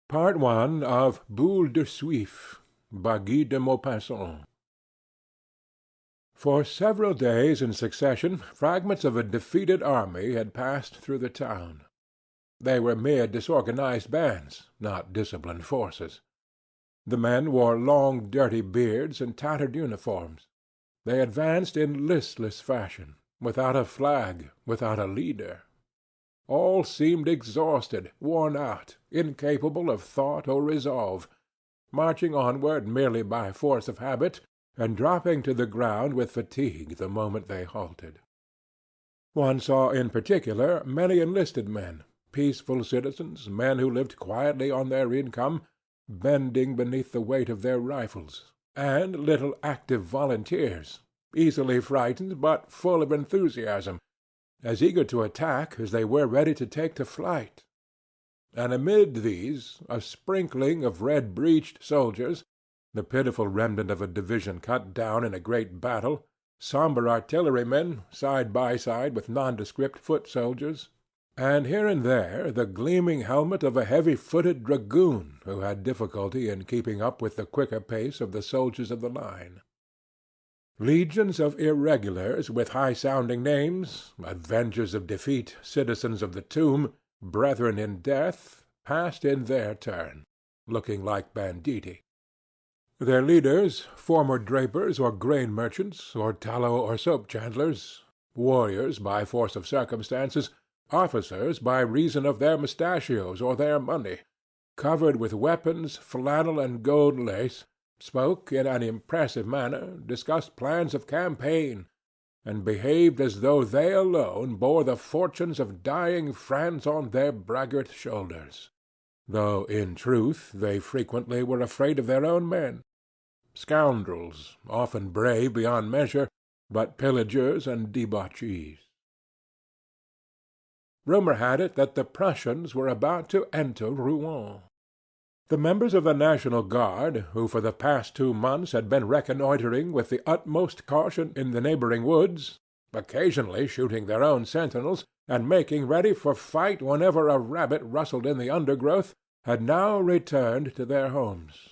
Part One of Boule de Suif by Guy de Maupassant. For several days in succession fragments of a defeated army had passed through the town. They were mere disorganized bands, not disciplined forces. The men wore long dirty beards and tattered uniforms. They advanced in listless fashion, without a flag, without a leader. All seemed exhausted, worn out, incapable of thought or resolve, marching onward merely by force of habit, and dropping to the ground with fatigue the moment they halted. One saw in particular many enlisted men, peaceful citizens, men who lived quietly on their income, bending beneath the weight of their rifles, and little active volunteers, easily frightened but full of enthusiasm, as eager to attack as they were ready to take to flight. And amid these a sprinkling of red-breeched soldiers, the pitiful remnant of a division cut down in a great battle, sombre artillerymen side by side with nondescript foot soldiers, and here and there the gleaming helmet of a heavy-footed dragoon who had difficulty in keeping up with the quicker pace of the soldiers of the line. Legions of irregulars with high-sounding names, avengers of defeat, citizens of the tomb, brethren in death, passed in their turn, looking like banditti. Their leaders, former drapers or grain merchants, or tallow or soap chandlers, warriors by force of circumstances, officers by reason of their mustachios or their money, covered with weapons, flannel, and gold lace, spoke in an impressive manner, discussed plans of campaign, and behaved as though they alone bore the fortunes of dying France on their braggart shoulders, though in truth they frequently were afraid of their own men. Scoundrels, often brave beyond measure, but pillagers and debauchees. Rumor had it that the Prussians were about to enter Rouen. The members of the National Guard, who for the past 2 months had been reconnoitering with the utmost caution in the neighboring woods, occasionally shooting their own sentinels, and making ready for fight whenever a rabbit rustled in the undergrowth, had now returned to their homes.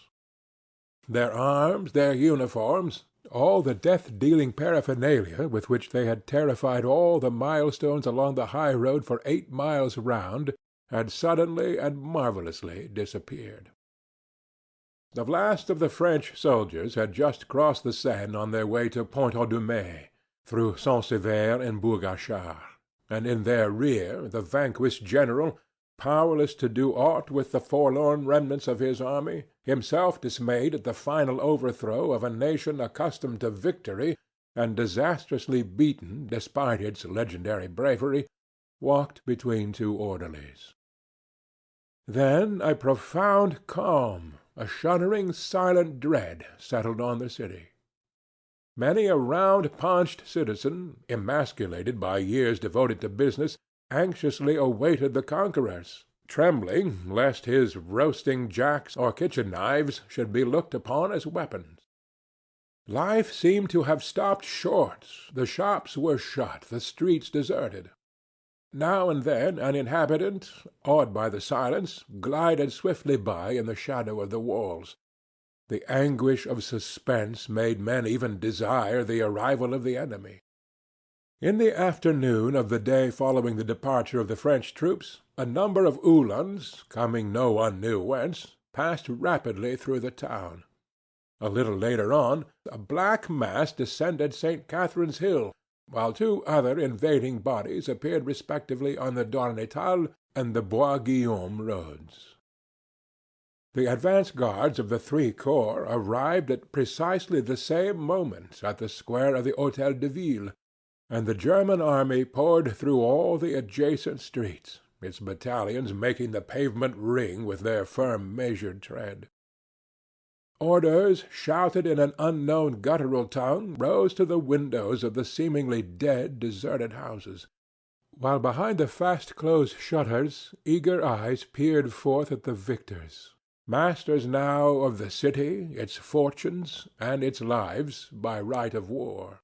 Their arms, their uniforms, all the death-dealing paraphernalia with which they had terrified all the milestones along the high road for 8 miles round, had suddenly and marvellously disappeared. The last of the French soldiers had just crossed the Seine on their way to Pont-Audemer, through Saint-Sever and Bourg-Achard, and in their rear the vanquished general, powerless to do aught with the forlorn remnants of his army, himself dismayed at the final overthrow of a nation accustomed to victory and disastrously beaten despite its legendary bravery, walked between 2 orderlies. Then a profound calm, a shuddering, silent dread settled on the city. Many a round-paunched citizen, emasculated by years devoted to business, anxiously awaited the conquerors, trembling lest his roasting jacks or kitchen knives should be looked upon as weapons. Life seemed to have stopped short, the shops were shut, the streets deserted. Now and then an inhabitant, awed by the silence, glided swiftly by in the shadow of the walls. The anguish of suspense made men even desire the arrival of the enemy. In the afternoon of the day following the departure of the French troops, a number of Uhlans, coming no one knew whence, passed rapidly through the town. A little later on, a black mass descended St. Catherine's Hill, while 2 other invading bodies appeared respectively on the Darnétal and the Bois Guillaume roads. The advance guards of the 3 corps arrived at precisely the same moment at the square of the Hôtel de Ville, and the German army poured through all the adjacent streets, its battalions making the pavement ring with their firm measured tread. Orders, shouted in an unknown guttural tongue, rose to the windows of the seemingly dead, deserted houses, while behind the fast-closed shutters eager eyes peered forth at the victors, masters now of the city, its fortunes, and its lives by right of war.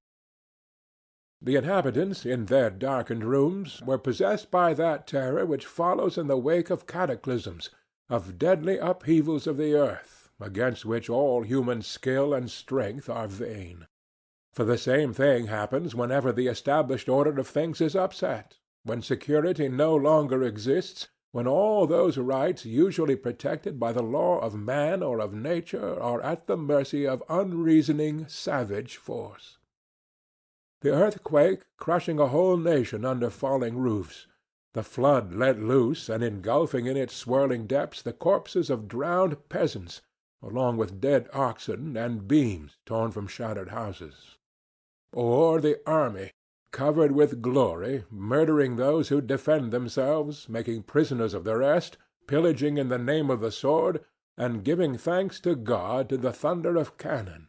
The inhabitants, in their darkened rooms, were possessed by that terror which follows in the wake of cataclysms, of deadly upheavals of the earth, against which all human skill and strength are vain. For the same thing happens whenever the established order of things is upset, when security no longer exists, when all those rights usually protected by the law of man or of nature are at the mercy of unreasoning, savage force. The earthquake crushing a whole nation under falling roofs, the flood let loose and engulfing in its swirling depths the corpses of drowned peasants, along with dead oxen and beams torn from shattered houses. Or the army, covered with glory, murdering those who defend themselves, making prisoners of the rest, pillaging in the name of the sword, and giving thanks to God to the thunder of cannon.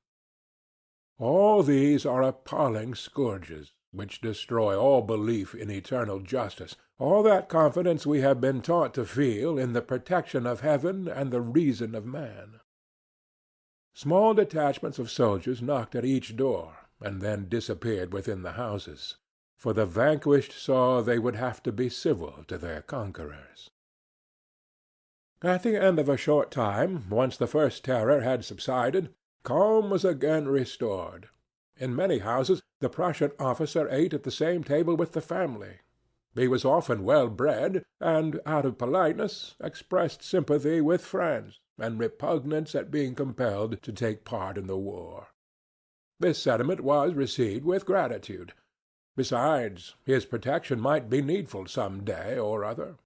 All these are appalling scourges, which destroy all belief in eternal justice, all that confidence we have been taught to feel in the protection of heaven and the reason of man. Small detachments of soldiers knocked at each door, and then disappeared within the houses, for the vanquished saw they would have to be civil to their conquerors. At the end of a short time, once the first terror had subsided, calm was again restored. In many houses the Prussian officer ate at the same table with the family. He was often well bred, and, out of politeness, expressed sympathy with friends, and repugnance at being compelled to take part in the war. This sentiment was received with gratitude. Besides, his protection might be needful some day or other.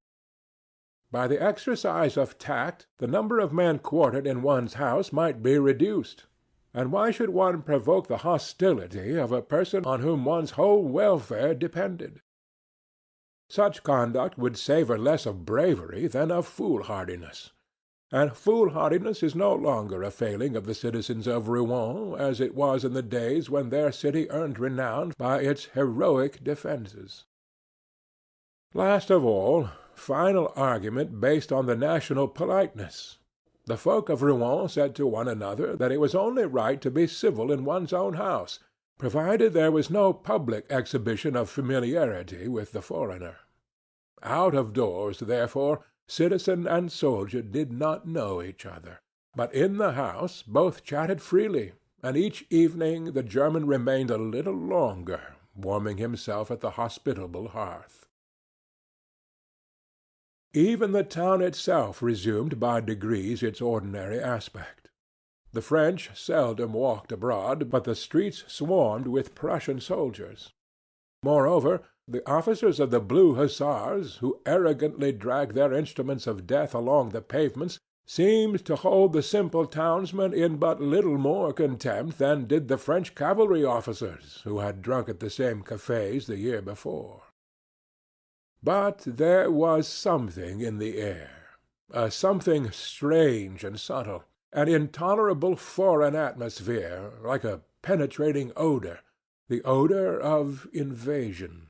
By the exercise of tact, the number of men quartered in one's house might be reduced, and why should one provoke the hostility of a person on whom one's whole welfare depended? Such conduct would savor less of bravery than of foolhardiness. And foolhardiness is no longer a failing of the citizens of Rouen, as it was in the days when their city earned renown by its heroic defences. Last of all, final argument based on the national politeness. The folk of Rouen said to one another that it was only right to be civil in one's own house, provided there was no public exhibition of familiarity with the foreigner. Out of doors, therefore, citizen and soldier did not know each other, but in the house both chatted freely, and each evening the German remained a little longer, warming himself at the hospitable hearth. Even the town itself resumed by degrees its ordinary aspect. The French seldom walked abroad, but the streets swarmed with Prussian soldiers. Moreover, the officers of the Blue Hussars, who arrogantly dragged their instruments of death along the pavements, seemed to hold the simple townsmen in but little more contempt than did the French cavalry officers who had drunk at the same cafés the year before. But there was something in the air, something strange and subtle, an intolerable foreign atmosphere, like a penetrating odor, the odor of invasion.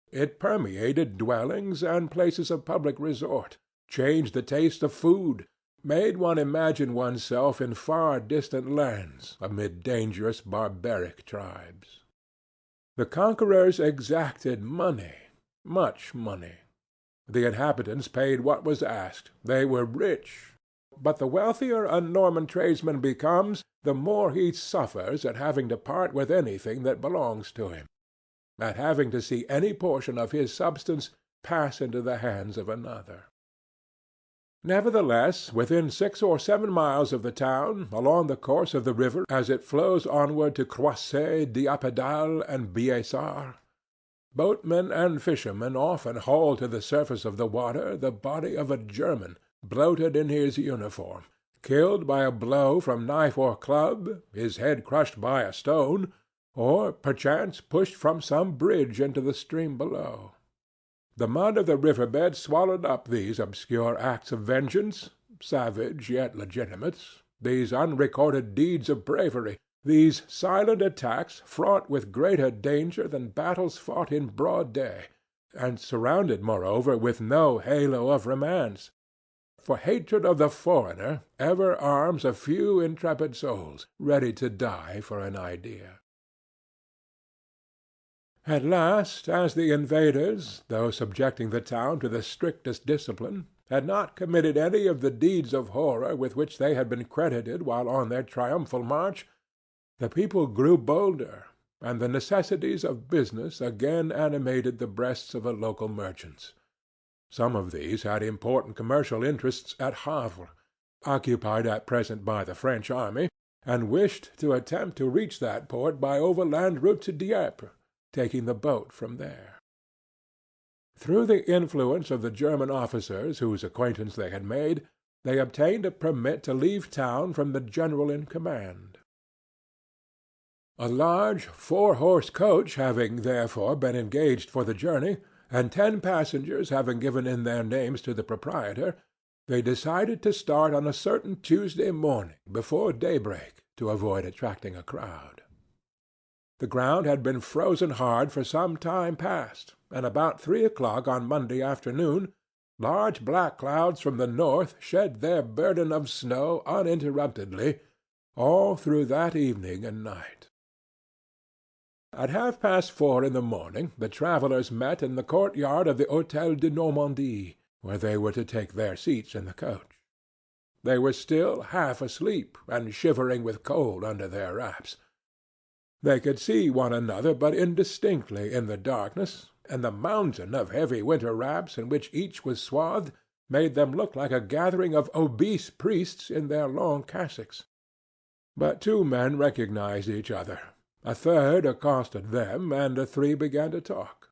It permeated dwellings and places of public resort, changed the taste of food, made one imagine oneself in far distant lands amid dangerous barbaric tribes. The conquerors exacted money, much money. The inhabitants paid what was asked. They were rich. But the wealthier a Norman tradesman becomes, the more he suffers at having to part with anything that belongs to him, at having to see any portion of his substance pass into the hands of another. Nevertheless, within 6 or 7 miles of the town, along the course of the river as it flows onward to Croisset, Dieppedalle, and Biessart, boatmen and fishermen often haul to the surface of the water the body of a German, bloated in his uniform, killed by a blow from knife or club, his head crushed by a stone, or perchance pushed from some bridge into the stream below. The mud of the river-bed swallowed up these obscure acts of vengeance, savage yet legitimate, these unrecorded deeds of bravery, these silent attacks fraught with greater danger than battles fought in broad day, and surrounded, moreover, with no halo of romance. For hatred of the foreigner ever arms a few intrepid souls, ready to die for an idea. At last, as the invaders, though subjecting the town to the strictest discipline, had not committed any of the deeds of horror with which they had been credited while on their triumphal march, the people grew bolder, and the necessities of business again animated the breasts of the local merchants. Some of these had important commercial interests at Havre, occupied at present by the French army, and wished to attempt to reach that port by overland route to Dieppe, taking the boat from there. Through the influence of the German officers whose acquaintance they had made, they obtained a permit to leave town from the general in command. A large 4-horse coach having, therefore, been engaged for the journey, and 10 passengers having given in their names to the proprietor, they decided to start on a certain Tuesday morning before daybreak to avoid attracting a crowd. The ground had been frozen hard for some time past, and about 3 o'clock on Monday afternoon large black clouds from the north shed their burden of snow uninterruptedly all through that evening and night. At 4:30 in the morning the travellers met in the courtyard of the Hôtel de Normandie, where they were to take their seats in the coach. They were still half asleep and shivering with cold under their wraps. They could see one another but indistinctly in the darkness, and the mountain of heavy winter wraps in which each was swathed made them look like a gathering of obese priests in their long cassocks. But 2 men recognized each other. A third accosted them, and the 3 began to talk.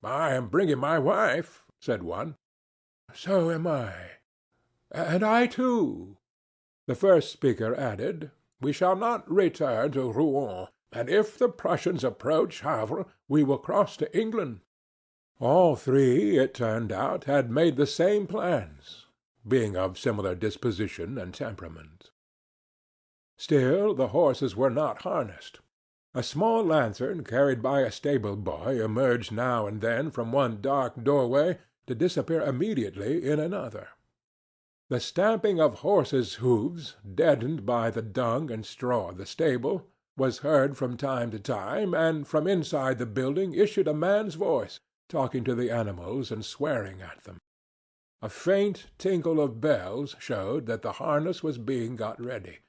"I am bringing my wife," said one. "So am I." "And I too." The first speaker added, "We shall not return to Rouen, and if the Prussians approach Havre, we will cross to England." All 3, it turned out, had made the same plans, being of similar disposition and temperament. Still the horses were not harnessed. A small lantern carried by a stable boy emerged now and then from one dark doorway to disappear immediately in another. The stamping of horses' hoofs, deadened by the dung and straw of the stable, was heard from time to time, and from inside the building issued a man's voice, talking to the animals and swearing at them. A faint tinkle of bells showed that the harness was being got ready.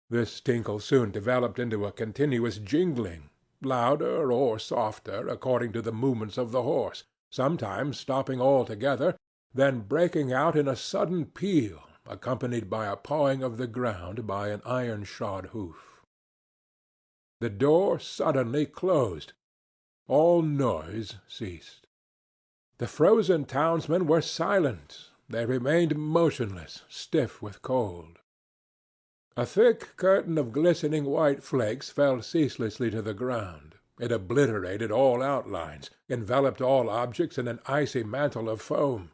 This tinkle soon developed into a continuous jingling, louder or softer according to the movements of the horse, sometimes stopping altogether, then breaking out in a sudden peal, accompanied by a pawing of the ground by an iron-shod hoof. The door suddenly closed. All noise ceased. The frozen townsmen were silent. They remained motionless, stiff with cold. A thick curtain of glistening white flakes fell ceaselessly to the ground. It obliterated all outlines, enveloped all objects in an icy mantle of foam.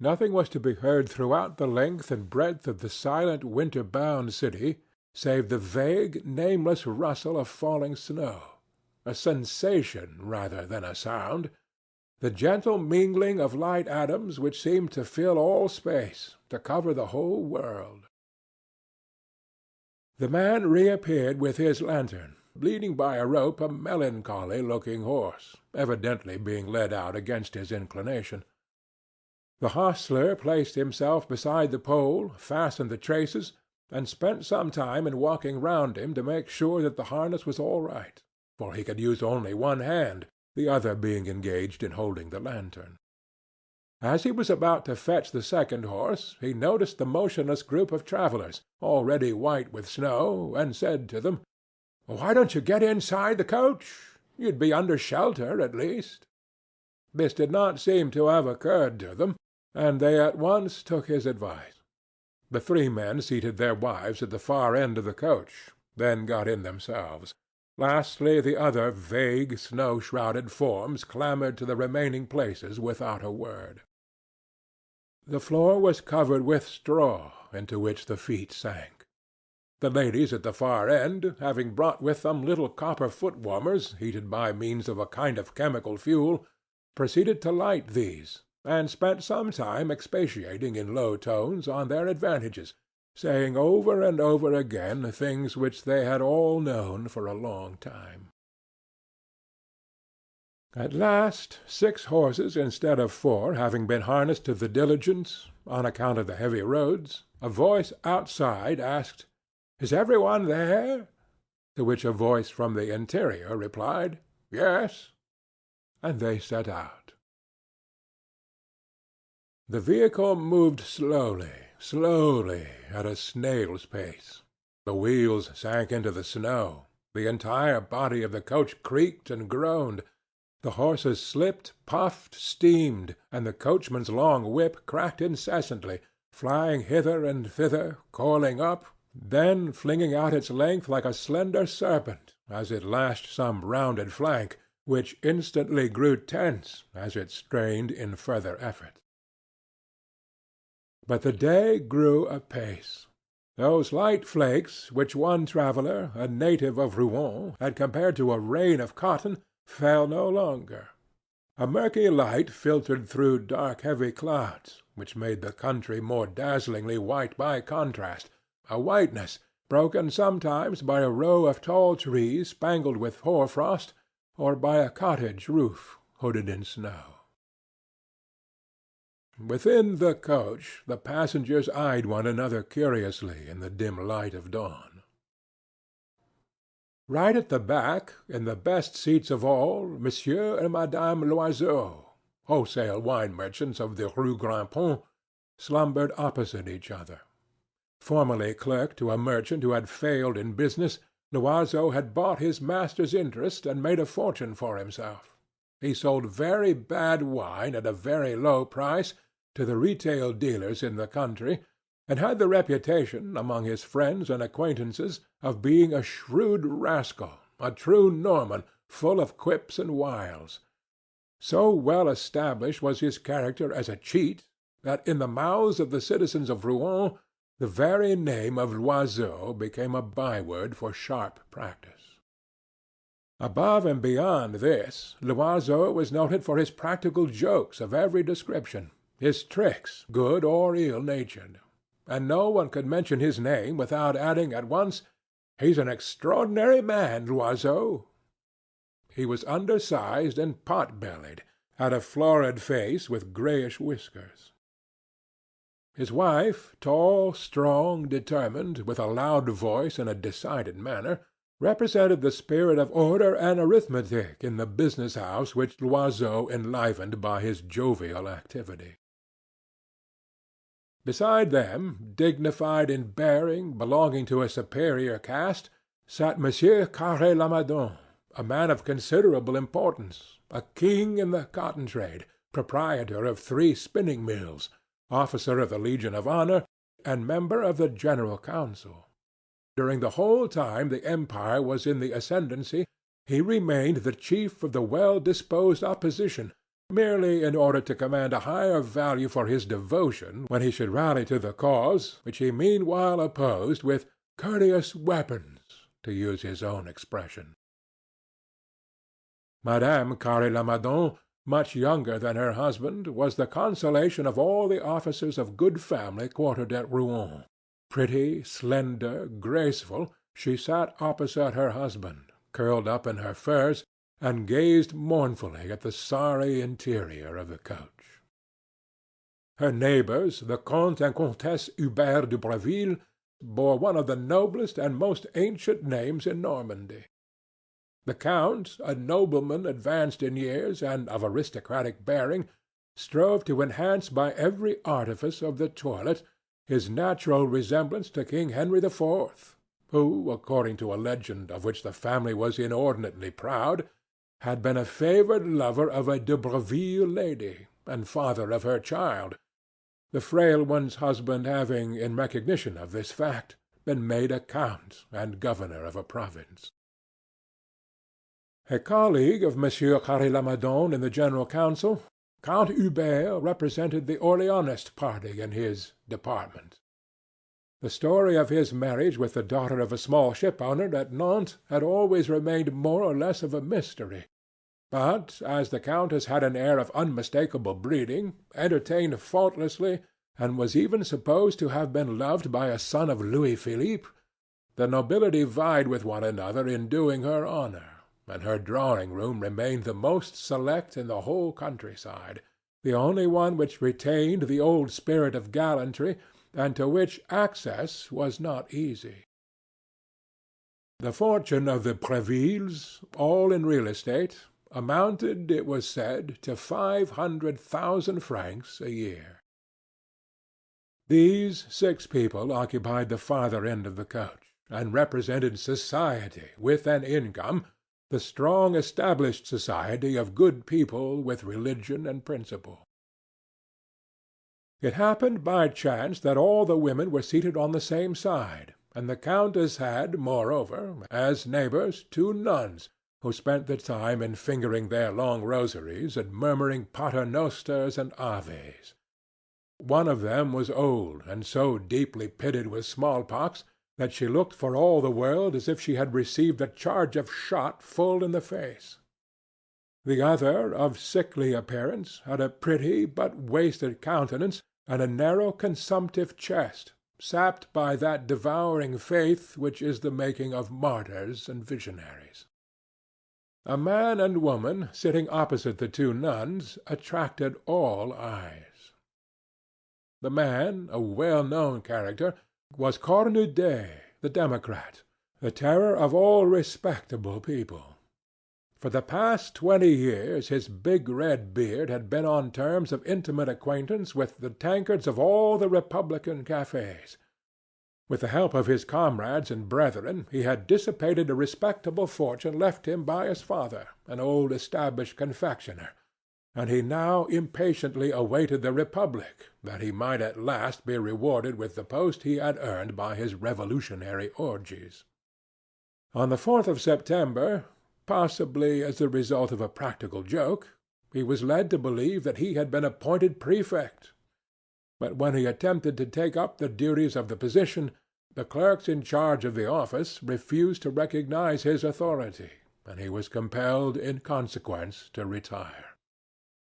Nothing was to be heard throughout the length and breadth of the silent winter-bound city save the vague, nameless rustle of falling snow, a sensation rather than a sound, the gentle mingling of light atoms which seemed to fill all space, to cover the whole world. The man reappeared with his lantern, leading by a rope a melancholy-looking horse, evidently being led out against his inclination. The hostler placed himself beside the pole, fastened the traces, and spent some time in walking round him to make sure that the harness was all right, for he could use only one hand, the other being engaged in holding the lantern. As he was about to fetch the second horse, he noticed the motionless group of travellers, already white with snow, and said to them, "Why don't you get inside the coach? You'd be under shelter, at least." This did not seem to have occurred to them, and they at once took his advice. The 3 men seated their wives at the far end of the coach, then got in themselves. Lastly, the other vague, snow-shrouded forms clambered to the remaining places without a word. The floor was covered with straw, into which the feet sank. The ladies at the far end, having brought with them little copper foot-warmers heated by means of a kind of chemical fuel, proceeded to light these, and spent some time expatiating in low tones on their advantages, saying over and over again things which they had all known for a long time. At last, 6 horses instead of 4 having been harnessed to the diligence, on account of the heavy roads, a voice outside asked, "Is every one there?" To which a voice from the interior replied, "Yes," and they set out. The vehicle moved slowly, slowly, at a snail's pace. The wheels sank into the snow. The entire body of the coach creaked and groaned. The horses slipped, puffed, steamed, and the coachman's long whip cracked incessantly, flying hither and thither, coiling up, then flinging out its length like a slender serpent as it lashed some rounded flank, which instantly grew tense as it strained in further effort. But the day grew apace. Those light flakes which one traveller, a native of Rouen, had compared to a rain of cotton, fell no longer. A murky light filtered through dark heavy clouds, which made the country more dazzlingly white by contrast, a whiteness broken sometimes by a row of tall trees spangled with hoar frost, or by a cottage roof hooded in snow. Within the coach the passengers eyed one another curiously in the dim light of dawn. Right at the back, in the best seats of all, Monsieur and Madame Loiseau, wholesale wine merchants of the Rue Grand Pont, slumbered opposite each other. Formerly clerk to a merchant who had failed in business, Loiseau had bought his master's interest and made a fortune for himself. He sold very bad wine at a very low price to the retail dealers in the country, and had the reputation, among his friends and acquaintances, of being a shrewd rascal, a true Norman, full of quips and wiles. So well established was his character as a cheat, that in the mouths of the citizens of Rouen the very name of Loiseau became a byword for sharp practice. Above and beyond this, Loiseau was noted for his practical jokes of every description, his tricks, good or ill-natured, and no one could mention his name without adding at once, "He's an extraordinary man, Loiseau." He was undersized and pot-bellied, had a florid face with grayish whiskers. His wife, tall, strong, determined, with a loud voice and a decided manner, represented the spirit of order and arithmetic in the business house which Loiseau enlivened by his jovial activity. Beside them, dignified in bearing, belonging to a superior caste, sat Monsieur Carré-Lamadon, a man of considerable importance, a king in the cotton trade, proprietor of 3 spinning mills, officer of the Legion of Honor, and member of the General Council. During the whole time the Empire was in the ascendancy, he remained the chief of the well-disposed opposition, merely in order to command a higher value for his devotion when he should rally to the cause which he meanwhile opposed with courteous weapons, to use his own expression. Madame Carré-Lamadon, much younger than her husband, was the consolation of all the officers of good family quartered at Rouen. Pretty, slender, graceful, she sat opposite her husband, curled up in her furs, and gazed mournfully at the sorry interior of the coach. Her neighbors, the Comte and Comtesse Hubert de Breville, bore one of the noblest and most ancient names in Normandy. The Count, a nobleman advanced in years and of aristocratic bearing, strove to enhance by every artifice of the toilet his natural resemblance to King Henry IV, who, according to a legend of which the family was inordinately proud, had been a favored lover of a de Breville lady, and father of her child, the frail one's husband having, in recognition of this fact, been made a count and governor of a province. A colleague of Monsieur Carré-Lamadon in the General Council, Count Hubert represented the Orleanist party in his department. The story of his marriage with the daughter of a small shipowner at Nantes had always remained more or less of a mystery, but as the countess had an air of unmistakable breeding, entertained faultlessly, and was even supposed to have been loved by a son of Louis Philippe, the nobility vied with one another in doing her honor, and her drawing-room remained the most select in the whole countryside, the only one which retained the old spirit of gallantry, and to which access was not easy. The fortune of the Brevilles, all in real estate, amounted, it was said, to 500,000 francs a year. These 6 people occupied the farther end of the coach, and represented society with an income, the strong established society of good people with religion and principle. It happened by chance that all the women were seated on the same side, and the countess had, moreover, as neighbors, 2 nuns, who spent the time in fingering their long rosaries and murmuring paternosters and aves. One of them was old, and so deeply pitted with smallpox that she looked for all the world as if she had received a charge of shot full in the face. The other, of sickly appearance, had a pretty but wasted countenance and a narrow consumptive chest, sapped by that devouring faith which is the making of martyrs and visionaries. A man and woman sitting opposite the 2 nuns attracted all eyes. The man, a well-known character, was Cornudet, the Democrat, the terror of all respectable people. For the past 20 years his big red beard had been on terms of intimate acquaintance with the tankards of all the Republican cafés. With the help of his comrades and brethren he had dissipated a respectable fortune left him by his father, an old established confectioner, and he now impatiently awaited the Republic, that he might at last be rewarded with the post he had earned by his revolutionary orgies. On the 4th of September, possibly as the result of a practical joke, he was led to believe that he had been appointed prefect. But when he attempted to take up the duties of the position, the clerks in charge of the office refused to recognize his authority, and he was compelled, in consequence, to retire.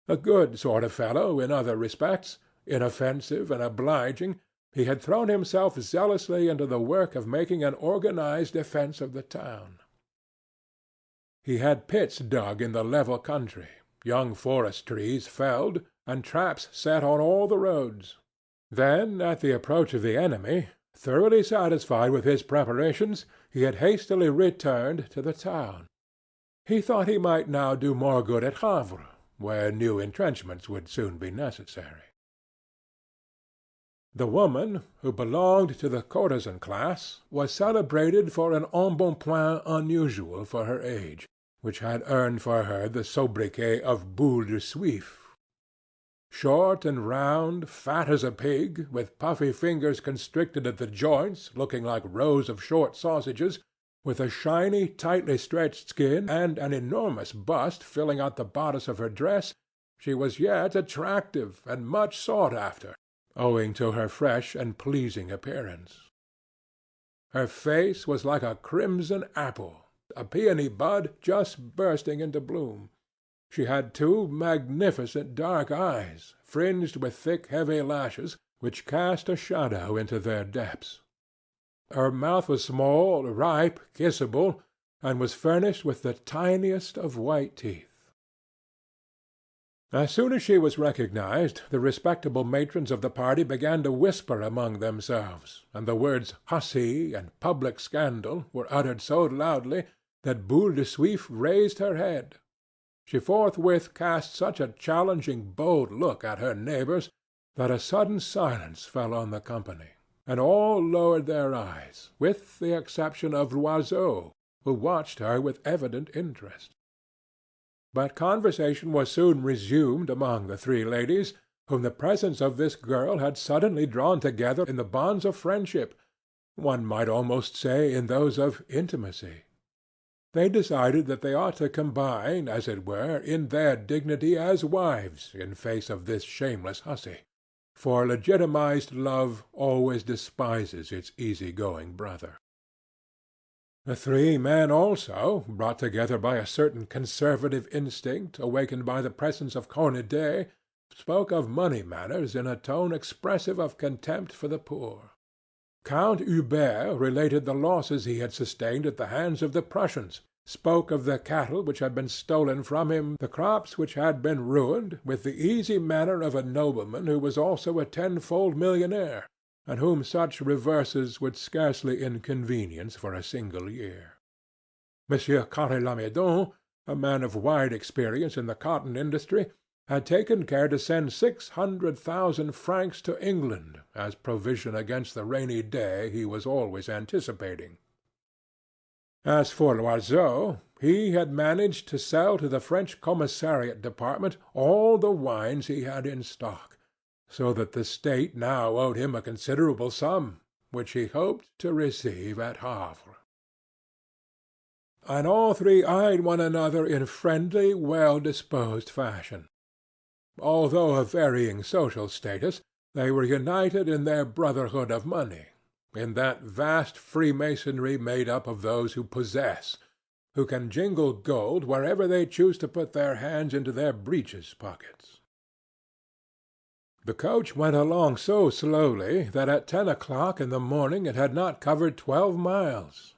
A good sort of fellow in other respects, inoffensive and obliging, he had thrown himself zealously into the work of making an organized defense of the town. He had pits dug in the level country, young forest trees felled, and traps set on all the roads. Then, at the approach of the enemy, thoroughly satisfied with his preparations, he had hastily returned to the town. He thought he might now do more good at Havre, where new entrenchments would soon be necessary. The woman, who belonged to the courtesan class, was celebrated for an embonpoint unusual for her age, which had earned for her the sobriquet of Boule de Suif. Short and round, fat as a pig, with puffy fingers constricted at the joints, looking like rows of short sausages, with a shiny, tightly stretched skin and an enormous bust filling out the bodice of her dress, she was yet attractive and much sought after, owing to her fresh and pleasing appearance. Her face was like a crimson apple, a peony bud just bursting into bloom. She had 2 magnificent dark eyes, fringed with thick, heavy lashes, which cast a shadow into their depths. Her mouth was small, ripe, kissable, and was furnished with the tiniest of white teeth. As soon as she was recognized, the respectable matrons of the party began to whisper among themselves, and the words hussy and public scandal were uttered so loudly that Boule de Suif raised her head. She forthwith cast such a challenging, bold look at her neighbors that a sudden silence fell on the company, and all lowered their eyes, with the exception of Loiseau, who watched her with evident interest. But conversation was soon resumed among the 3 ladies, whom the presence of this girl had suddenly drawn together in the bonds of friendship, one might almost say in those of intimacy. They decided that they ought to combine, as it were, in their dignity as wives in face of this shameless hussy, for legitimized love always despises its easy-going brother. The 3 men also, brought together by a certain conservative instinct awakened by the presence of Cornudet, spoke of money matters in a tone expressive of contempt for the poor. Count Hubert related the losses he had sustained at the hands of the Prussians, spoke of the cattle which had been stolen from him, the crops which had been ruined, with the easy manner of a nobleman who was also a tenfold millionaire, and whom such reverses would scarcely inconvenience for a single year. Monsieur Carre-Lamadon, a man of wide experience in the cotton industry, had taken care to send 600,000 francs to England as provision against the rainy day he was always anticipating. As for Loiseau, he had managed to sell to the French Commissariat Department all the wines he had in stock, so that the state now owed him a considerable sum, which he hoped to receive at Havre. And all three eyed one another in friendly, well-disposed fashion. Although of varying social status, they were united in their brotherhood of money, in that vast freemasonry made up of those who possess, who can jingle gold wherever they choose to put their hands into their breeches pockets. The coach went along so slowly that at 10 o'clock in the morning it had not covered 12 miles.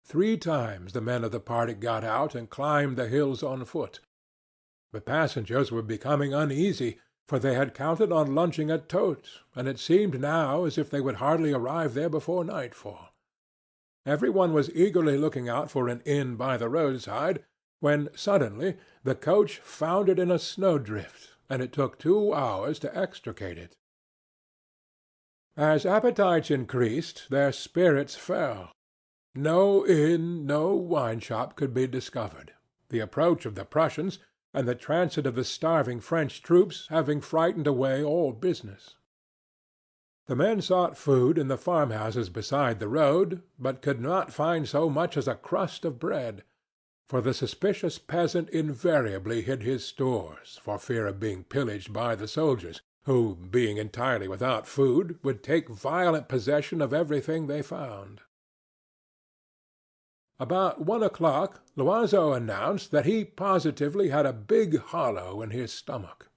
3 times the men of the party got out and climbed the hills on foot. The passengers were becoming uneasy, for they had counted on lunching at Totes, and it seemed now as if they would hardly arrive there before nightfall. Every one was eagerly looking out for an inn by the roadside, when suddenly the coach foundered in a snowdrift, and it took 2 hours to extricate it. As appetites increased, their spirits fell. No inn, no wine-shop could be discovered. The approach of the Prussians and the transit of the starving French troops having frightened away all business. The men sought food in the farmhouses beside the road, but could not find so much as a crust of bread, for the suspicious peasant invariably hid his stores for fear of being pillaged by the soldiers, who, being entirely without food, would take violent possession of everything they found. About 1 o'clock Loiseau announced that he positively had a big hollow in his stomach.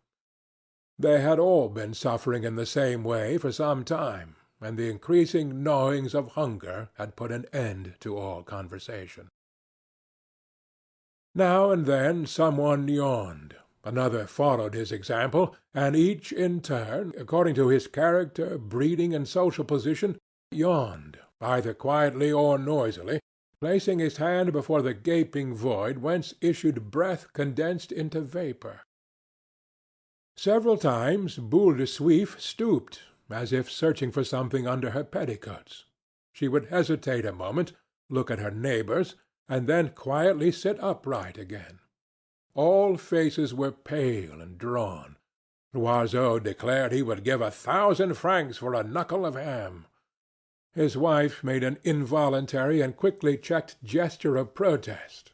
They had all been suffering in the same way for some time, and the increasing gnawings of hunger had put an end to all conversation. Now and then some one yawned, another followed his example, and each in turn, according to his character, breeding, and social position, yawned, either quietly or noisily, placing his hand before the gaping void whence issued breath condensed into vapor. Several times Boule de Suif stooped, as if searching for something under her petticoats. She would hesitate a moment, look at her neighbors, and then quietly sit upright again. All faces were pale and drawn. Loiseau declared he would give 1,000 francs for a knuckle of ham. His wife made an involuntary and quickly checked gesture of protest.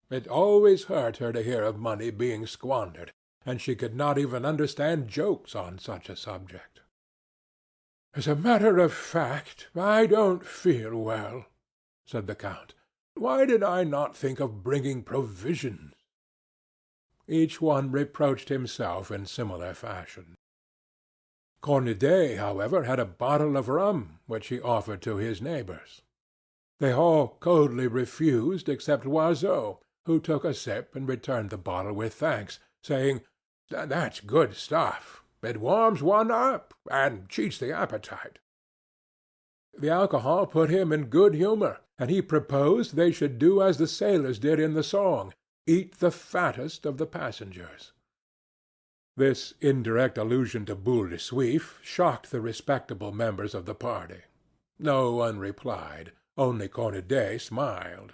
It always hurt her to hear of money being squandered, and she could not even understand jokes on such a subject. "As a matter of fact, I don't feel well," said the count. "Why did I not think of bringing provisions?" Each one reproached himself in similar fashion. Cornudet, however, had a bottle of rum, which he offered to his neighbors. They all coldly refused except Loiseau, who took a sip and returned the bottle with thanks, saying, "That's good stuff. It warms one up and cheats the appetite." The alcohol put him in good humor, and he proposed they should do as the sailors did in the song, eat the fattest of the passengers. This indirect allusion to Boule de Suif shocked the respectable members of the party. No one replied, only Cornudet smiled.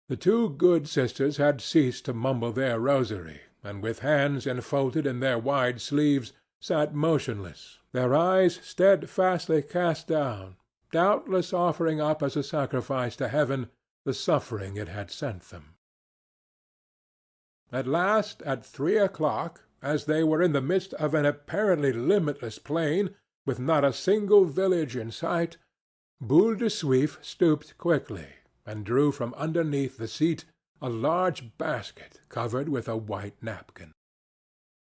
The 2 good sisters had ceased to mumble their rosary, and with hands enfolded in their wide sleeves, sat motionless, their eyes steadfastly cast down, doubtless offering up as a sacrifice to heaven the suffering it had sent them. At last, at 3 o'clock, as they were in the midst of an apparently limitless plain, with not a single village in sight, Boule de Suif stooped quickly, and drew from underneath the seat a large basket covered with a white napkin.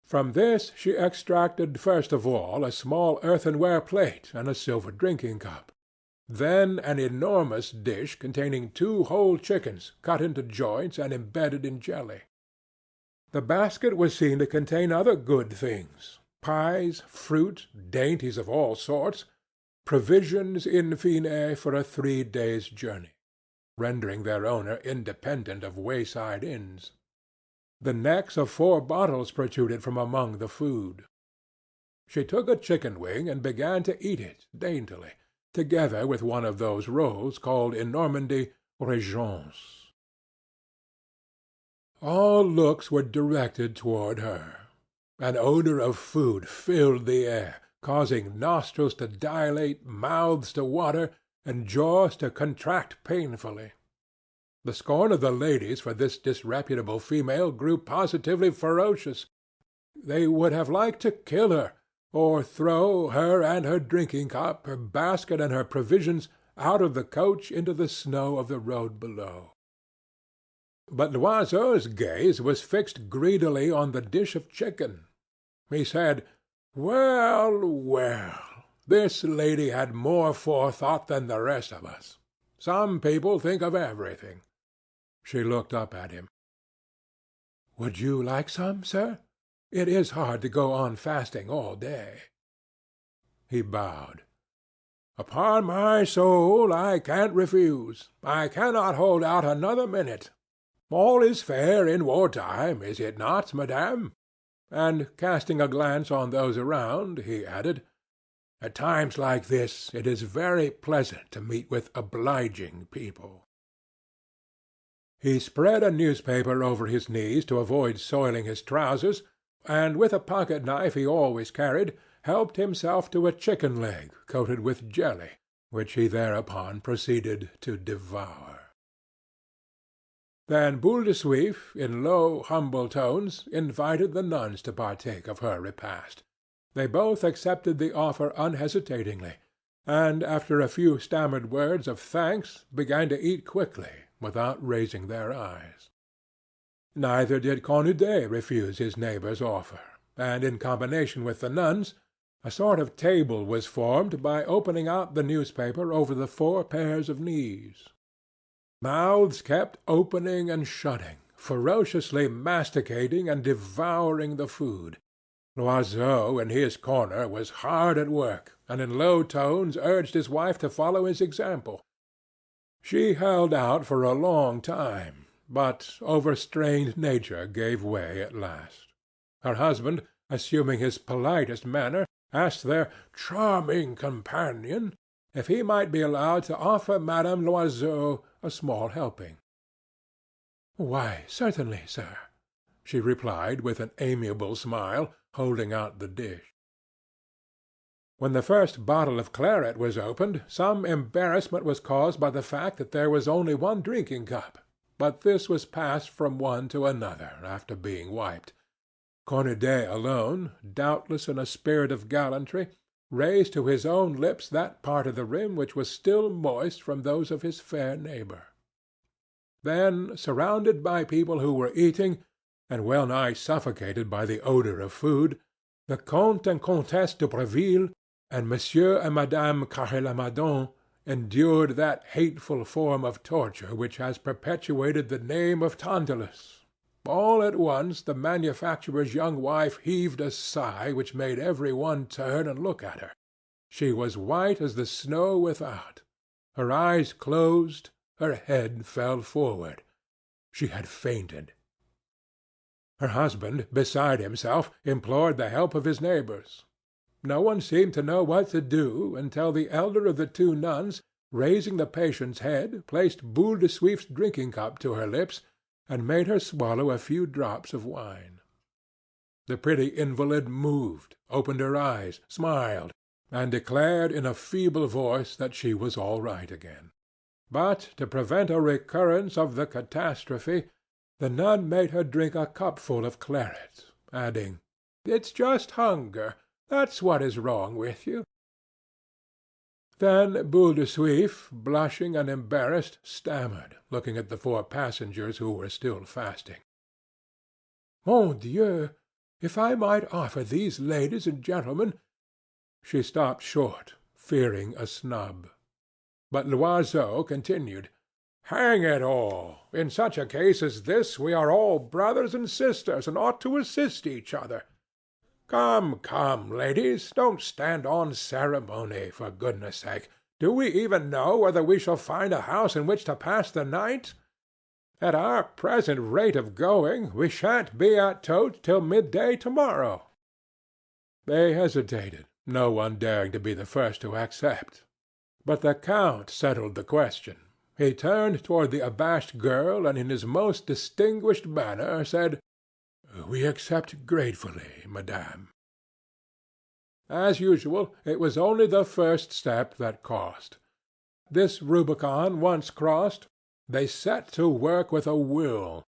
From this she extracted first of all a small earthenware plate and a silver drinking-cup. then an enormous dish containing 2 whole chickens cut into joints and embedded in jelly. The basket was seen to contain other good things, pies, fruit, dainties of all sorts, provisions in fine for a 3 days' journey, rendering their owner independent of wayside inns. The necks of 4 bottles protruded from among the food. She took a chicken wing and began to eat it daintily, together with one of those rolls called in Normandy régence. All looks were directed toward her. An odor of food filled the air, causing nostrils to dilate, mouths to water, and jaws to contract painfully. The scorn of the ladies for this disreputable female grew positively ferocious. They would have liked to kill her, or throw her and her drinking-cup, her basket and her provisions, out of the coach into the snow of the road below. But Loiseau's gaze was fixed greedily on the dish of chicken. He said, "Well, well, this lady had more forethought than the rest of us. Some people think of everything." She looked up at him. "Would you like some, sir? It is hard to go on fasting all day." He bowed. "Upon my soul, I can't refuse. I cannot hold out another minute. All is fair in war-time, is it not, madame?" And casting a glance on those around, he added, "At times like this it is very pleasant to meet with obliging people." He spread a newspaper over his knees to avoid soiling his trousers, and with a pocket-knife he always carried, helped himself to a chicken leg coated with jelly, which he thereupon proceeded to devour. Then Boule de Suif, in low, humble tones, invited the nuns to partake of her repast. They both accepted the offer unhesitatingly, and after a few stammered words of thanks began to eat quickly, without raising their eyes. Neither did Cornudet refuse his neighbor's offer, and in combination with the nuns, a sort of table was formed by opening out the newspaper over the 4 pairs of knees. Mouths kept opening and shutting, ferociously masticating and devouring the food. Loiseau, in his corner, was hard at work, and in low tones urged his wife to follow his example. She held out for a long time, but overstrained nature gave way at last. Her husband, assuming his politest manner, asked their charming companion if he might be allowed to offer Madame Loiseau a small helping. "Why, certainly, sir," she replied with an amiable smile, holding out the dish. When the first bottle of claret was opened, some embarrassment was caused by the fact that there was only 1 drinking-cup, but this was passed from one to another after being wiped. Cornudet alone, doubtless in a spirit of gallantry, raised to his own lips that part of the rim which was still moist from those of his fair neighbor. Then, surrounded by people who were eating, and well-nigh suffocated by the odor of food, the Comte and Comtesse de Breville and Monsieur and Madame Carré-Lamadon endured that hateful form of torture which has perpetuated the name of Tantalus. All at once the manufacturer's young wife heaved a sigh which made every one turn and look at her. She was white as the snow without. Her eyes closed, her head fell forward. She had fainted. Her husband, beside himself, implored the help of his neighbors. No one seemed to know what to do until the elder of the 2 nuns, raising the patient's head, placed Boule de Suif's drinking-cup to her lips and made her swallow a few drops of wine. The pretty invalid moved, opened her eyes, smiled, and declared in a feeble voice that she was all right again. But to prevent a recurrence of the catastrophe, the nun made her drink a cupful of claret, adding, "It's just hunger. That's what is wrong with you." Then Boule de Suif, blushing and embarrassed, stammered, looking at the 4 passengers who were still fasting. "Mon Dieu! If I might offer these ladies and gentlemen—" She stopped short, fearing a snub. But Loiseau continued, "Hang it all! In such a case as this we are all brothers and sisters, and ought to assist each other. Come, come, ladies, don't stand on ceremony, for goodness' sake. Do we even know whether we shall find a house in which to pass the night? At our present rate of going, we shan't be at Totes till midday tomorrow." They hesitated, no one daring to be the first to accept. But the Count settled the question. He turned toward the abashed girl, and in his most distinguished manner said, "We accept gratefully, madame." As usual, it was only the first step that cost. This Rubicon once crossed, they set to work with a will.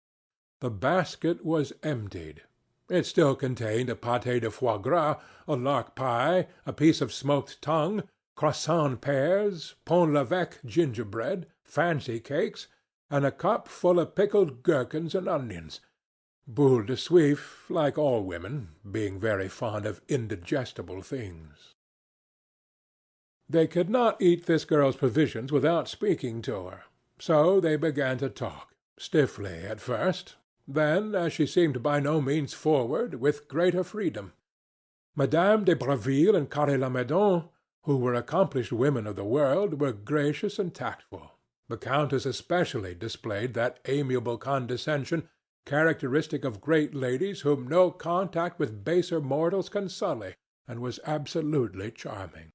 The basket was emptied. It still contained a pâté de foie gras, a lark pie, a piece of smoked tongue, croissant pears, Pont l'Evêque gingerbread, fancy cakes, and a cup full of pickled gherkins and onions, Boule de Suif, like all women, being very fond of indigestible things. They could not eat this girl's provisions without speaking to her. So they began to talk, stiffly at first, then, as she seemed by no means forward, with greater freedom. Madame de Breville and Carré-Lamadon, who were accomplished women of the world, were gracious and tactful. The Countess especially displayed that amiable condescension characteristic of great ladies whom no contact with baser mortals can sully, and was absolutely charming.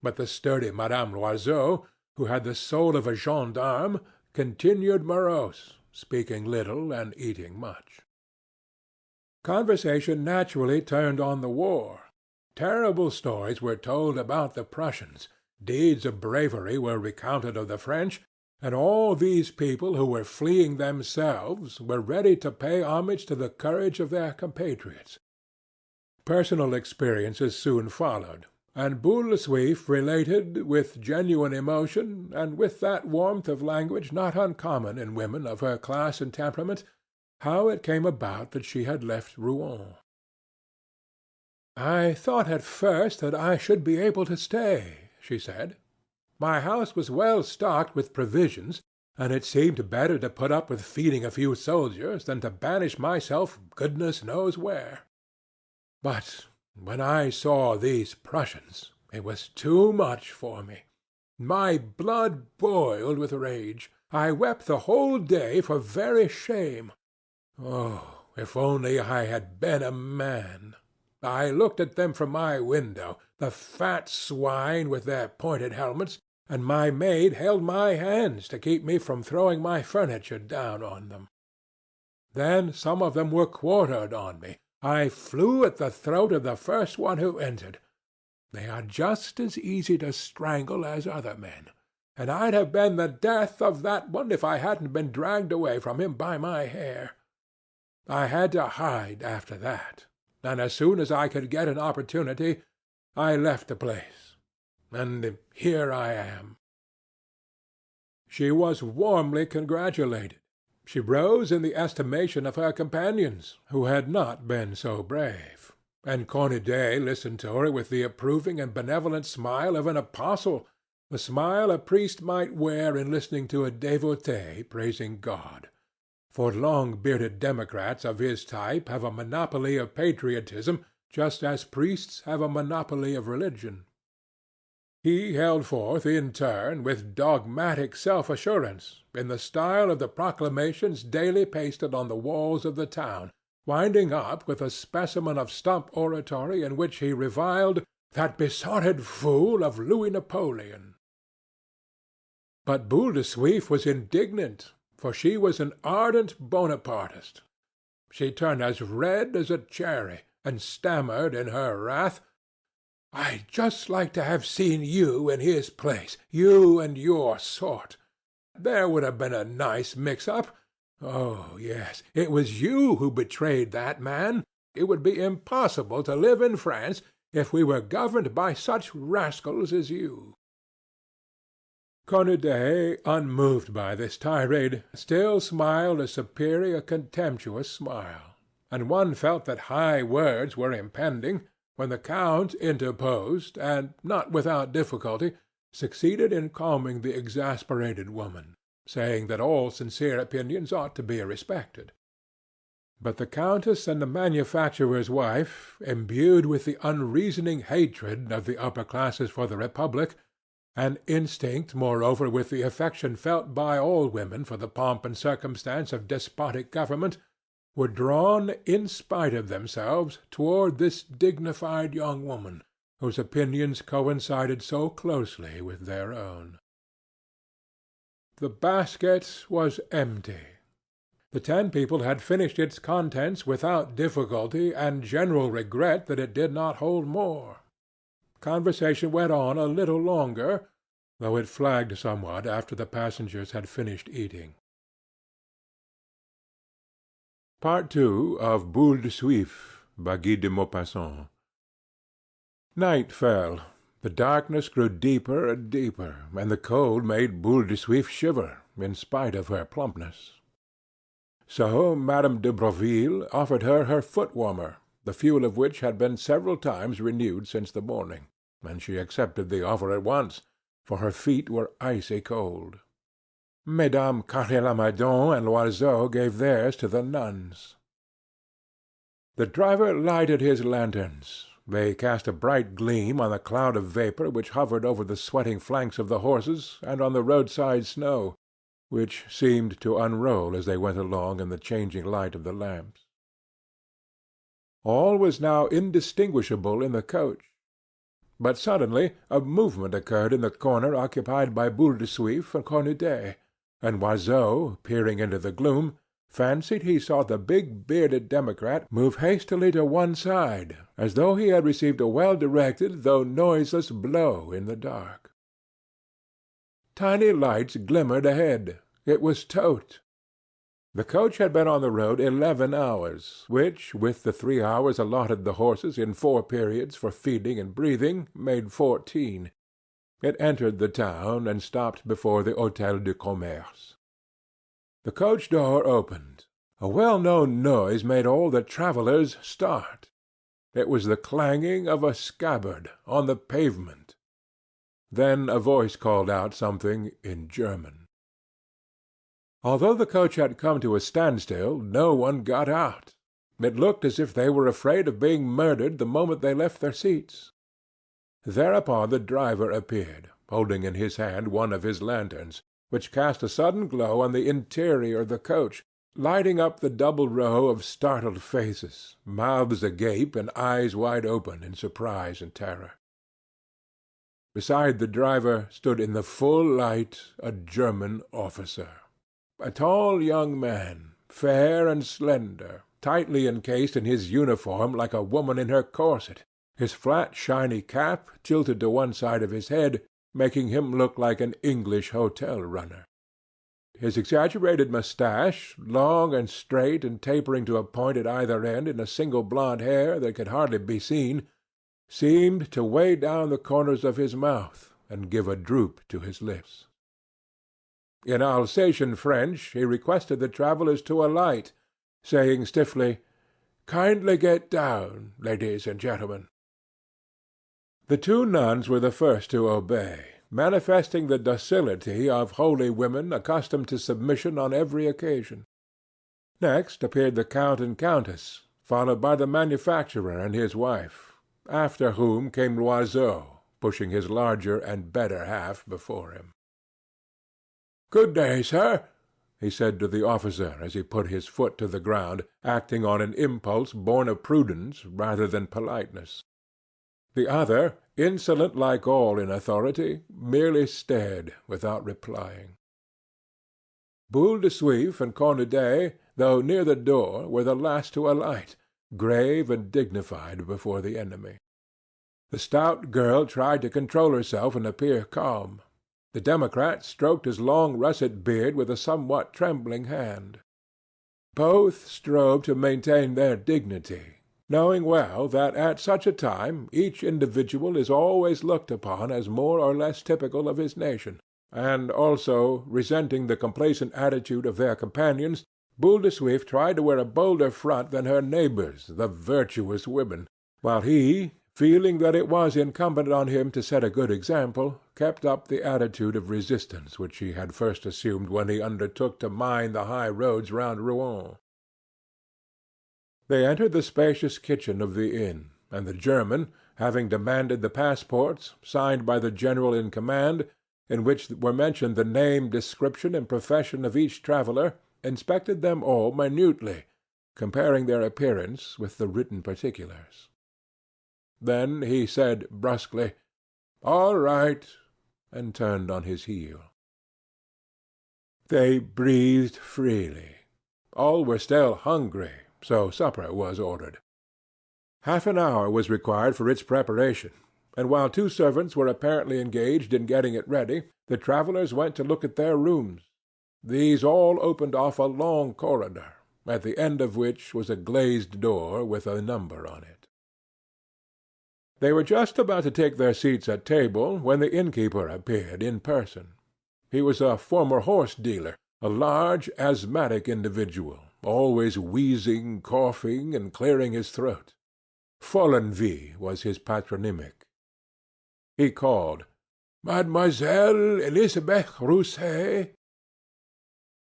But the sturdy Madame Loiseau, who had the soul of a gendarme, continued morose, speaking little and eating much. Conversation naturally turned on the war. Terrible stories were told about the Prussians, deeds of bravery were recounted of the French, and all these people who were fleeing themselves were ready to pay homage to the courage of their compatriots. Personal experiences soon followed, and Boule de Suif related, with genuine emotion, and with that warmth of language not uncommon in women of her class and temperament, how it came about that she had left Rouen. "I thought at first that I should be able to stay," she said. "My house was well stocked with provisions, and it seemed better to put up with feeding a few soldiers than to banish myself goodness knows where. But when I saw these Prussians, it was too much for me. My blood boiled with rage. I wept the whole day for very shame. Oh, if only I had been a man! I looked at them from my window, the fat swine with their pointed helmets, and my maid held my hands to keep me from throwing my furniture down on them. Then some of them were quartered on me. I flew at the throat of the first one who entered. They are just as easy to strangle as other men, and I'd have been the death of that one if I hadn't been dragged away from him by my hair. I had to hide after that, and as soon as I could get an opportunity, I left the place. And here I am." She was warmly congratulated. She rose in the estimation of her companions, who had not been so brave, and Cornudet listened to her with the approving and benevolent smile of an apostle, the smile a priest might wear in listening to a devotee praising God. For long-bearded democrats of his type have a monopoly of patriotism, just as priests have a monopoly of religion. He held forth in turn with dogmatic self-assurance, in the style of the proclamations daily pasted on the walls of the town, winding up with a specimen of stump oratory in which he reviled "that besotted fool of Louis Napoleon." But Boule de Suif was indignant, for she was an ardent Bonapartist. She turned as red as a cherry, and stammered in her wrath, "I'd just like to have seen you in his place, you and your sort. There would have been a nice mix-up. Oh, yes, it was you who betrayed that man. It would be impossible to live in France if we were governed by such rascals as you." Cornudet, unmoved by this tirade, still smiled a superior contemptuous smile, and one felt that high words were impending, when the Count interposed, and, not without difficulty, succeeded in calming the exasperated woman, saying that all sincere opinions ought to be respected. But the countess and the manufacturer's wife, imbued with the unreasoning hatred of the upper classes for the Republic, and instinct, moreover, with the affection felt by all women for the pomp and circumstance of despotic government, were drawn, in spite of themselves, toward this dignified young woman, whose opinions coincided so closely with their own. The basket was empty. The 10 people had finished its contents without difficulty and general regret that it did not hold more. Conversation went on a little longer, though it flagged somewhat after the passengers had finished eating. Part II of Boule de Suif by Guy de Maupassant. Night fell. The darkness grew deeper and deeper, and the cold made Boule de Suif shiver, in spite of her plumpness. So Madame de Breville offered her her foot-warmer, the fuel of which had been several times renewed since the morning, and she accepted the offer at once, for her feet were icy cold. Mesdames Carré-Lamadon and Loiseau gave theirs to the nuns. The driver lighted his lanterns. They cast a bright gleam on the cloud of vapour which hovered over the sweating flanks of the horses and on the roadside snow, which seemed to unroll as they went along in the changing light of the lamps. All was now indistinguishable in the coach. But suddenly a movement occurred in the corner occupied by Boule de Suif and Cornudet, and Loiseau, peering into the gloom, fancied he saw the big bearded Democrat move hastily to one side, as though he had received a well-directed though noiseless blow in the dark. Tiny lights glimmered ahead. It was Totes. The coach had been on the road 11 hours, which, with the 3 hours allotted the horses in 4 periods for feeding and breathing, made 14. It entered the town and stopped before the Hôtel du Commerce. The coach door opened. A well-known noise made all the travellers start. It was the clanging of a scabbard on the pavement. Then a voice called out something in German. Although the coach had come to a standstill, no one got out. It looked as if they were afraid of being murdered the moment they left their seats. Thereupon the driver appeared, holding in his hand one of his lanterns, which cast a sudden glow on the interior of the coach, lighting up the double row of startled faces, mouths agape and eyes wide open in surprise and terror. Beside the driver stood in the full light a German officer. A tall young man, fair and slender, tightly encased in his uniform like a woman in her corset, his flat shiny cap tilted to one side of his head, making him look like an English hotel runner. His exaggerated moustache, long and straight and tapering to a point at either end in a single blond hair that could hardly be seen, seemed to weigh down the corners of his mouth and give a droop to his lips. In Alsatian French he requested the travellers to alight, saying stiffly, "Kindly get down, ladies and gentlemen." The 2 nuns were the first to obey, manifesting the docility of holy women accustomed to submission on every occasion. Next appeared the Count and Countess, followed by the manufacturer and his wife, after whom came Loiseau, pushing his larger and better half before him. "Good day, sir," he said to the officer as he put his foot to the ground, acting on an impulse born of prudence rather than politeness. The other, insolent like all in authority, merely stared without replying. Boule de Suif and Cornudet, though near the door, were the last to alight, grave and dignified before the enemy. The stout girl tried to control herself and appear calm. The Democrat stroked his long russet beard with a somewhat trembling hand. Both strove to maintain their dignity, knowing well that at such a time each individual is always looked upon as more or less typical of his nation, and also, resenting the complacent attitude of their companions, Boule de Suif tried to wear a bolder front than her neighbors, the virtuous women, while he, feeling that it was incumbent on him to set a good example, kept up the attitude of resistance which he had first assumed when he undertook to mine the high roads round Rouen. They entered the spacious kitchen of the inn, and the German, having demanded the passports, signed by the general in command, in which were mentioned the name, description, and profession of each traveller, inspected them all minutely, comparing their appearance with the written particulars. Then he said brusquely, "All right," and turned on his heel. They breathed freely. All were still hungry, so supper was ordered. Half an hour was required for its preparation, and while two servants were apparently engaged in getting it ready, the travellers went to look at their rooms. These all opened off a long corridor, at the end of which was a glazed door with a number on it. They were just about to take their seats at table when the innkeeper appeared in person. He was a former horse-dealer, a large, asthmatic individual, always wheezing, coughing, and clearing his throat. Follenvie was his patronymic. He called, "Mademoiselle Elisabeth Rousset?"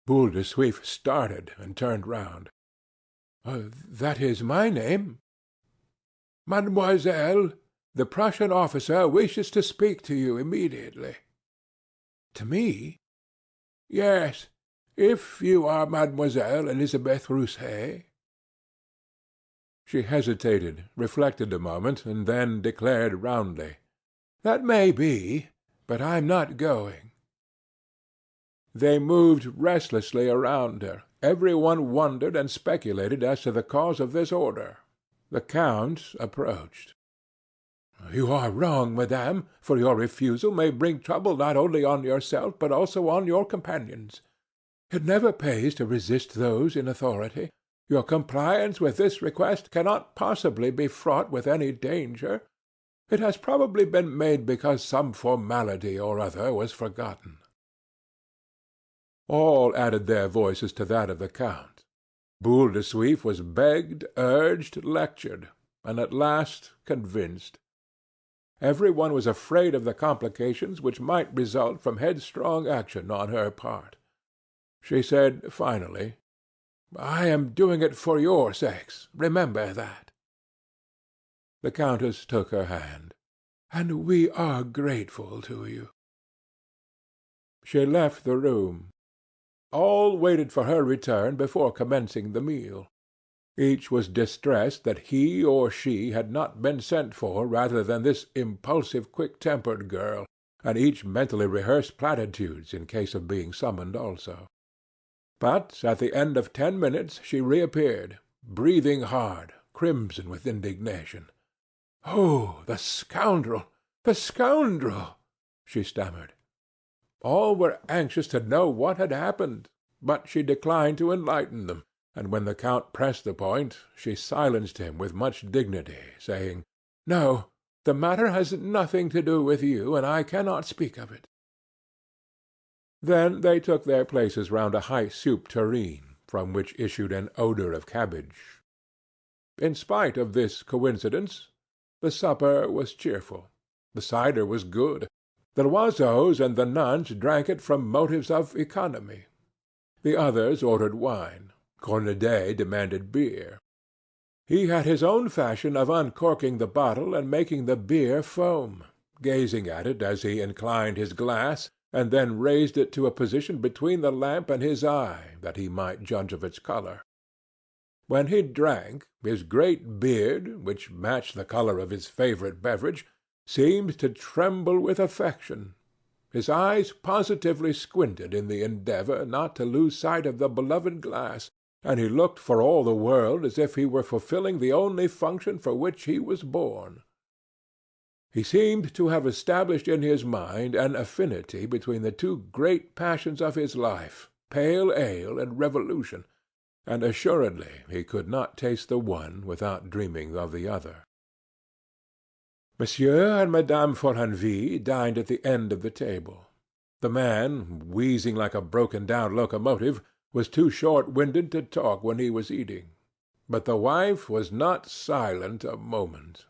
Boule de Suif started and turned round. "That is my name." "Mademoiselle, the Prussian officer wishes to speak to you immediately." "To me?" "Yes, if you are Mademoiselle Elisabeth Rousset." She hesitated, reflected a moment, and then declared roundly, "That may be, but I'm not going." They moved restlessly around her. Every one wondered and speculated as to the cause of this order. The count approached. "You are wrong, madame, for your refusal may bring trouble not only on yourself but also on your companions. It never pays to resist those in authority. Your compliance with this request cannot possibly be fraught with any danger. It has probably been made because some formality or other was forgotten." All added their voices to that of the count. Boule de Suif was begged, urged, lectured, and at last convinced. Every one was afraid of the complications which might result from headstrong action on her part. She said finally, "I am doing it for your sakes. Remember that." The countess took her hand. "And we are grateful to you." She left the room. All waited for her return before commencing the meal. Each was distressed that he or she had not been sent for rather than this impulsive, quick-tempered girl, and each mentally rehearsed platitudes in case of being summoned also. But at the end of 10 minutes she reappeared, breathing hard, crimson with indignation. "Oh, the scoundrel! The scoundrel!" she stammered. All were anxious to know what had happened, but she declined to enlighten them, and when the count pressed the point, she silenced him with much dignity, saying, "No, the matter has nothing to do with you, and I cannot speak of it." Then they took their places round a high soup tureen, from which issued an odor of cabbage. In spite of this coincidence, the supper was cheerful. The cider was good. The Loiseaus and the nuns drank it from motives of economy. The others ordered wine. Cornudet demanded beer. He had his own fashion of uncorking the bottle and making the beer foam, gazing at it as he inclined his glass, and then raised it to a position between the lamp and his eye, that he might judge of its color. When he drank, his great beard, which matched the color of his favorite beverage, seemed to tremble with affection. His eyes positively squinted in the endeavor not to lose sight of the beloved glass, and he looked for all the world as if he were fulfilling the only function for which he was born. He seemed to have established in his mind an affinity between the two great passions of his life, pale ale and revolution, and assuredly he could not taste the one without dreaming of the other. Monsieur and Madame Follenvie dined at the end of the table. The man, wheezing like a broken-down locomotive, was too short-winded to talk when he was eating. But the wife was not silent a moment.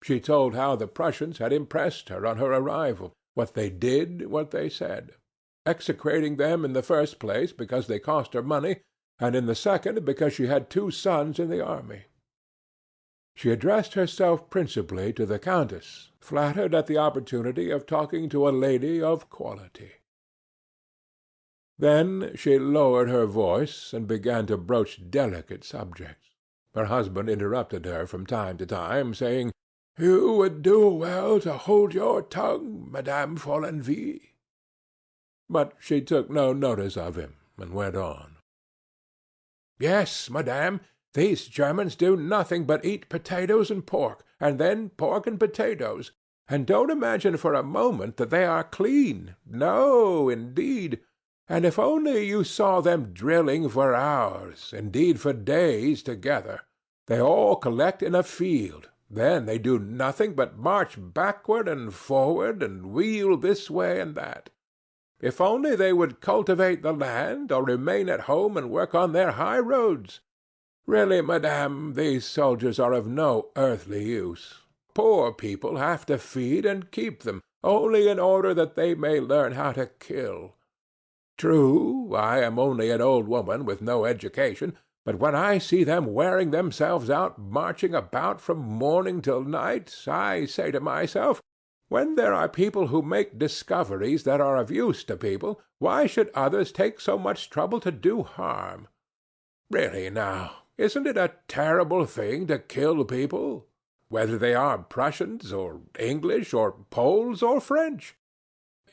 She told how the Prussians had impressed her on her arrival, what they did, what they said, execrating them in the first place because they cost her money, and in the second because she had 2 sons in the army. She addressed herself principally to the countess, flattered at the opportunity of talking to a lady of quality. Then she lowered her voice and began to broach delicate subjects. Her husband interrupted her from time to time, saying, "You would do well to hold your tongue, Madame Follenvie." But she took no notice of him, and went on. "Yes, madame, these Germans do nothing but eat potatoes and pork, and then pork and potatoes, and don't imagine for a moment that they are clean. No, indeed. And if only you saw them drilling for hours, indeed for days together. They all collect in a field. Then they do nothing but march backward and forward and wheel this way and that. If only they would cultivate the land, or remain at home and work on their high roads. Really, madame, these soldiers are of no earthly use. Poor people have to feed and keep them, only in order that they may learn how to kill. True, I am only an old woman with no education, but when I see them wearing themselves out marching about from morning till night, I say to myself, when there are people who make discoveries that are of use to people, why should others take so much trouble to do harm? Really now, isn't it a terrible thing to kill people, whether they are Prussians or English or Poles or French?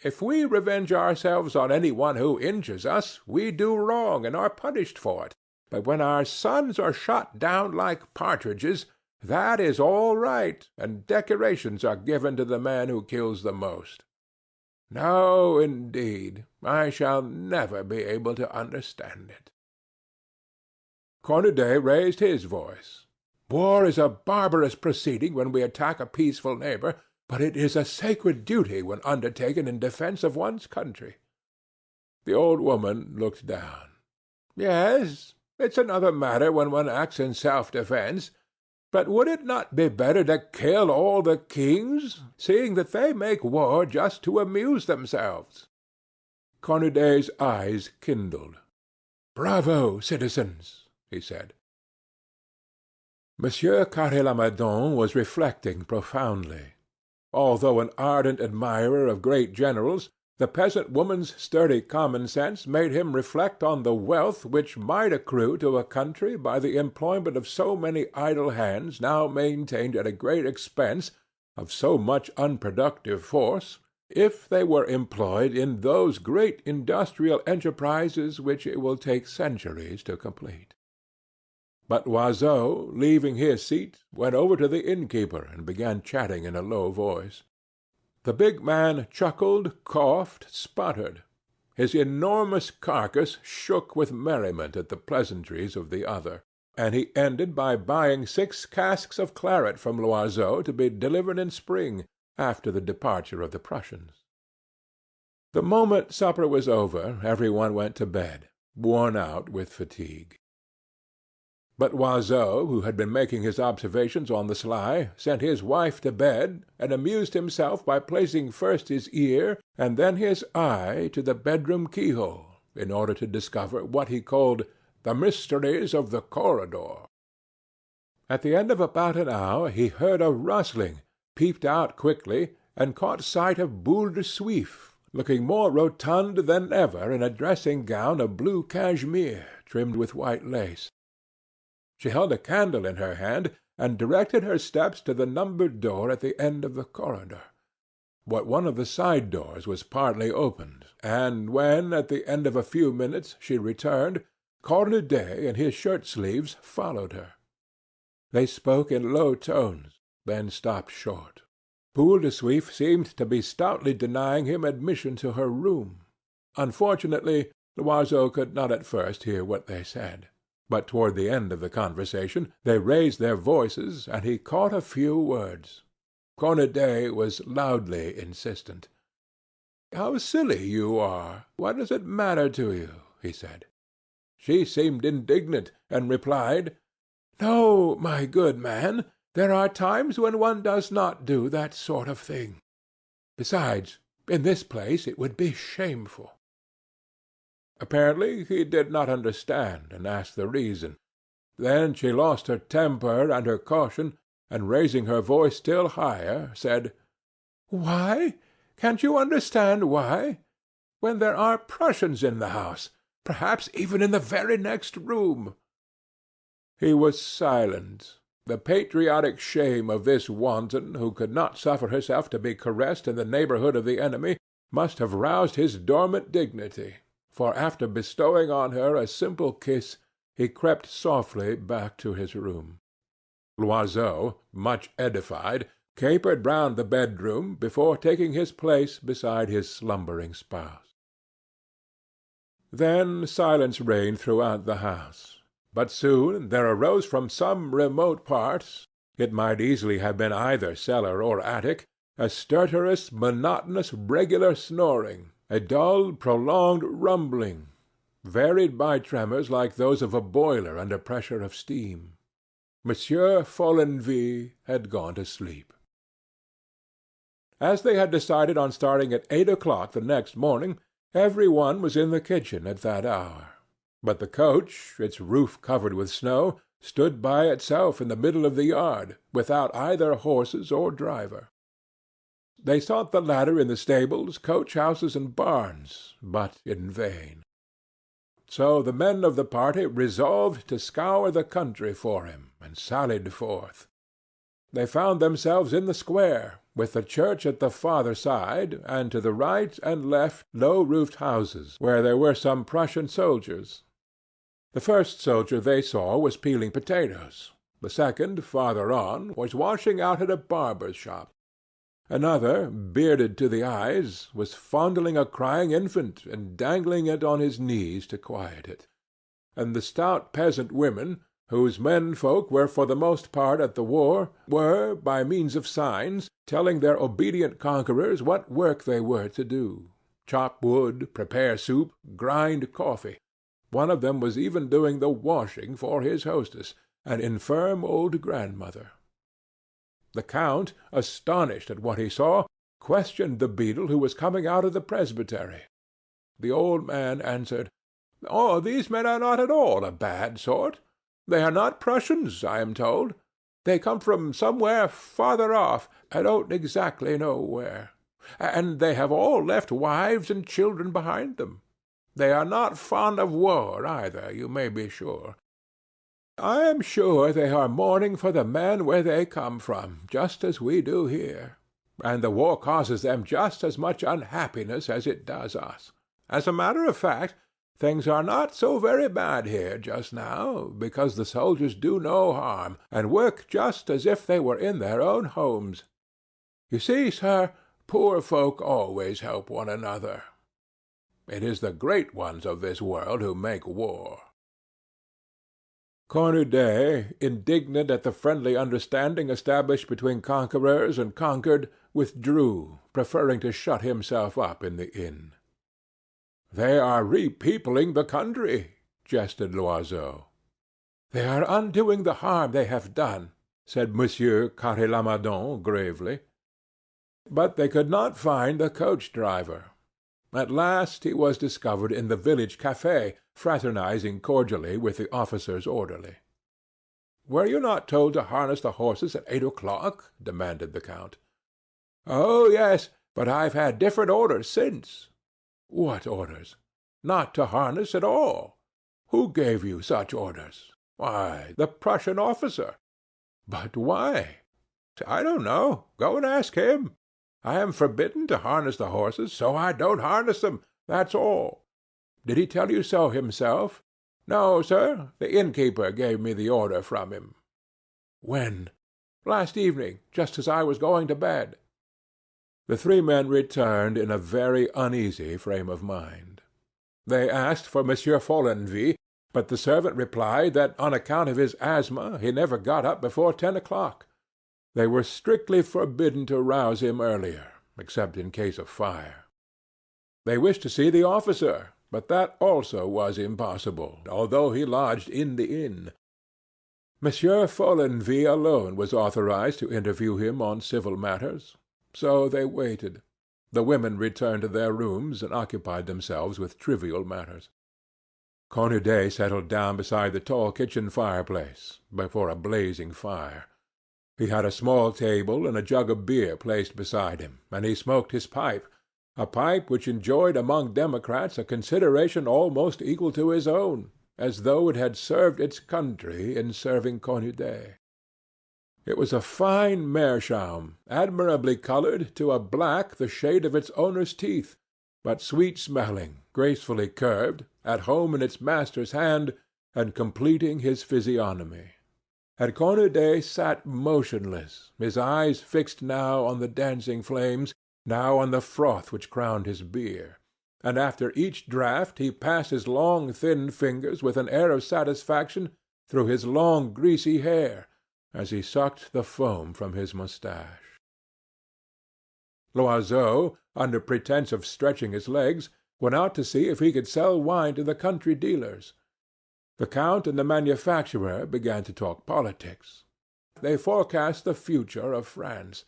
If we revenge ourselves on any one who injures us, we do wrong and are punished for it. But when our sons are shot down like partridges, that is all right, and decorations are given to the man who kills the most. No, indeed, I shall never be able to understand it." Cornudet raised his voice. "War is a barbarous proceeding when we attack a peaceful neighbor, but it is a sacred duty when undertaken in defense of one's country." The old woman looked down. "Yes, it's another matter when one acts in self-defense. But would it not be better to kill all the kings, seeing that they make war just to amuse themselves?" Cornudet's eyes kindled. "Bravo, citizens!" he said. Monsieur Carré-Lamadon was reflecting profoundly. Although an ardent admirer of great generals, the peasant woman's sturdy common sense made him reflect on the wealth which might accrue to a country by the employment of so many idle hands now maintained at a great expense, of so much unproductive force, if they were employed in those great industrial enterprises which it will take centuries to complete. But Loiseau, leaving his seat, went over to the innkeeper and began chatting in a low voice. The big man chuckled, coughed, sputtered. His enormous carcass shook with merriment at the pleasantries of the other, and he ended by buying 6 casks of claret from Loiseau to be delivered in spring, after the departure of the Prussians. The moment supper was over, every one went to bed, worn out with fatigue. But Loiseau, who had been making his observations on the sly, sent his wife to bed, and amused himself by placing first his ear and then his eye to the bedroom keyhole, in order to discover what he called the mysteries of the corridor. At the end of about an hour he heard a rustling, peeped out quickly, and caught sight of Boule de Suif, looking more rotund than ever in a dressing-gown of blue cashmere trimmed with white lace. She held a candle in her hand, and directed her steps to the numbered door at the end of the corridor. But one of the side doors was partly opened, and when, at the end of a few minutes, she returned, Cornudet in his shirt-sleeves followed her. They spoke in low tones, then stopped short. Boule de Suif seemed to be stoutly denying him admission to her room. Unfortunately, Loiseau could not at first hear what they said. But toward the end of the conversation they raised their voices, and he caught a few words. Cornudet was loudly insistent. "How silly you are! What does it matter to you?" he said. She seemed indignant, and replied, "No, my good man, There are times when one does not do that sort of thing. Besides, in this place it would be shameful." Apparently he did not understand, and asked the reason. Then she lost her temper and her caution, and raising her voice still higher, said, "Why? Can't you understand why? When there are Prussians in the house, perhaps even in the very next room." He was silent. The patriotic shame of this wanton, who could not suffer herself to be caressed in the neighborhood of the enemy, must have roused his dormant dignity, for after bestowing on her a simple kiss, he crept softly back to his room. Loiseau, much edified, capered round the bedroom before taking his place beside his slumbering spouse. Then silence reigned throughout the house. But soon there arose from some remote part, it might easily have been either cellar or attic, a stertorous, monotonous, regular snoring, a dull, prolonged rumbling, varied by tremors like those of a boiler under pressure of steam. Monsieur Follenvie had gone to sleep. As they had decided on starting at 8 o'clock the next morning, every one was in the kitchen at that hour. But the coach, its roof covered with snow, stood by itself in the middle of the yard, without either horses or driver. They sought the latter in the stables, coach-houses, and barns, but in vain. So the men of the party resolved to scour the country for him, and sallied forth. They found themselves in the square, with the church at the farther side, and to the right and left low-roofed houses, where there were some Prussian soldiers. The first soldier they saw was peeling potatoes. The second, farther on, was washing out at a barber's shop. Another, bearded to the eyes, was fondling a crying infant and dangling it on his knees to quiet it. And the stout peasant women, whose men-folk were for the most part at the war, were, by means of signs, telling their obedient conquerors what work they were to do: chop wood, prepare soup, grind coffee. One of them was even doing the washing for his hostess, an infirm old grandmother. The count, astonished at what he saw, questioned the beadle who was coming out of the presbytery. The old man answered, "Oh, these men are not at all a bad sort. They are not Prussians, I am told. They come from somewhere farther off, I don't exactly know where. And they have all left wives and children behind them. They are not fond of war either, you may be sure. I am sure they are mourning for the men where they come from, just as we do here. And the war causes them just as much unhappiness as it does us. As a matter of fact, things are not so very bad here just now, because the soldiers do no harm, and work just as if they were in their own homes. You see, sir, poor folk always help one another. It is the great ones of this world who make war." Cornudet, indignant at the friendly understanding established between conquerors and conquered, withdrew, preferring to shut himself up in the inn. "They are repeopling the country," jested Loiseau. "They are undoing the harm they have done," said Monsieur Carré-Lamadon gravely. But they could not find the coach-driver. At last he was discovered in the village café, fraternizing cordially with the officer's orderly. "Were you not told to harness the horses at 8 o'clock?" demanded the count. "Oh, yes, but I've had different orders since." "What orders?" "Not to harness at all." "Who gave you such orders?" "Why, the Prussian officer." "But why?" "I don't know. Go and ask him. I am forbidden to harness the horses, so I don't harness them, that's all." "Did he tell you so himself?" "No, sir. The innkeeper gave me the order from him." "When?" "Last evening, just as I was going to bed." The three men returned in a very uneasy frame of mind. They asked for Monsieur Follenvie, but the servant replied that on account of his asthma he never got up before 10 o'clock. They were strictly forbidden to rouse him earlier, except in case of fire. They wished to see the officer, but that also was impossible, although he lodged in the inn. Monsieur Follenvie alone was authorized to interview him on civil matters. So they waited. The women returned to their rooms and occupied themselves with trivial matters. Cornudet settled down beside the tall kitchen fireplace, before a blazing fire. He had a small table and a jug of beer placed beside him, and he smoked his pipe, a pipe which enjoyed among democrats a consideration almost equal to his own, as though it had served its country in serving Cornudet. It was a fine meerschaum, admirably coloured to a black the shade of its owner's teeth, but sweet-smelling, gracefully curved, at home in its master's hand, and completing his physiognomy. And Cornudet sat motionless, his eyes fixed now on the dancing flames, now on the froth which crowned his beer, and after each draught he passed his long thin fingers with an air of satisfaction through his long greasy hair, as he sucked the foam from his moustache. Loiseau, under pretence of stretching his legs, went out to see if he could sell wine to the country dealers. The Count and the manufacturer began to talk politics. They forecast the future of France.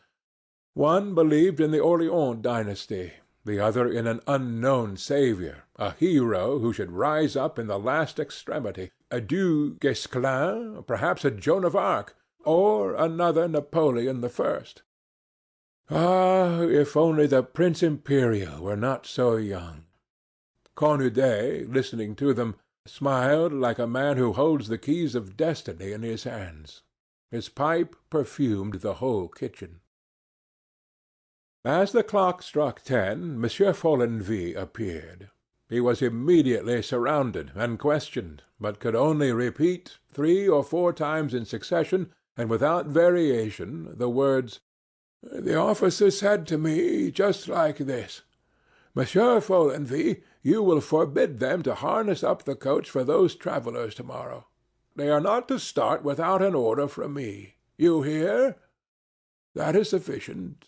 One believed in the Orleans dynasty, the other in an unknown saviour, a hero who should rise up in the last extremity, a Du Guesclin, perhaps a Joan of Arc, or another Napoleon I. Ah, if only the Prince Imperial were not so young! Cornudet, listening to them, smiled like a man who holds the keys of destiny in his hands. His pipe perfumed the whole kitchen. As the clock struck 10, Monsieur Follenvie appeared. He was immediately surrounded and questioned, but could only repeat 3 or 4 times in succession, and without variation, the words, "The officer said to me just like this: 'Monsieur Follenvie, you will forbid them to harness up the coach for those travellers to-morrow. They are not to start without an order from me. You hear? That is sufficient.'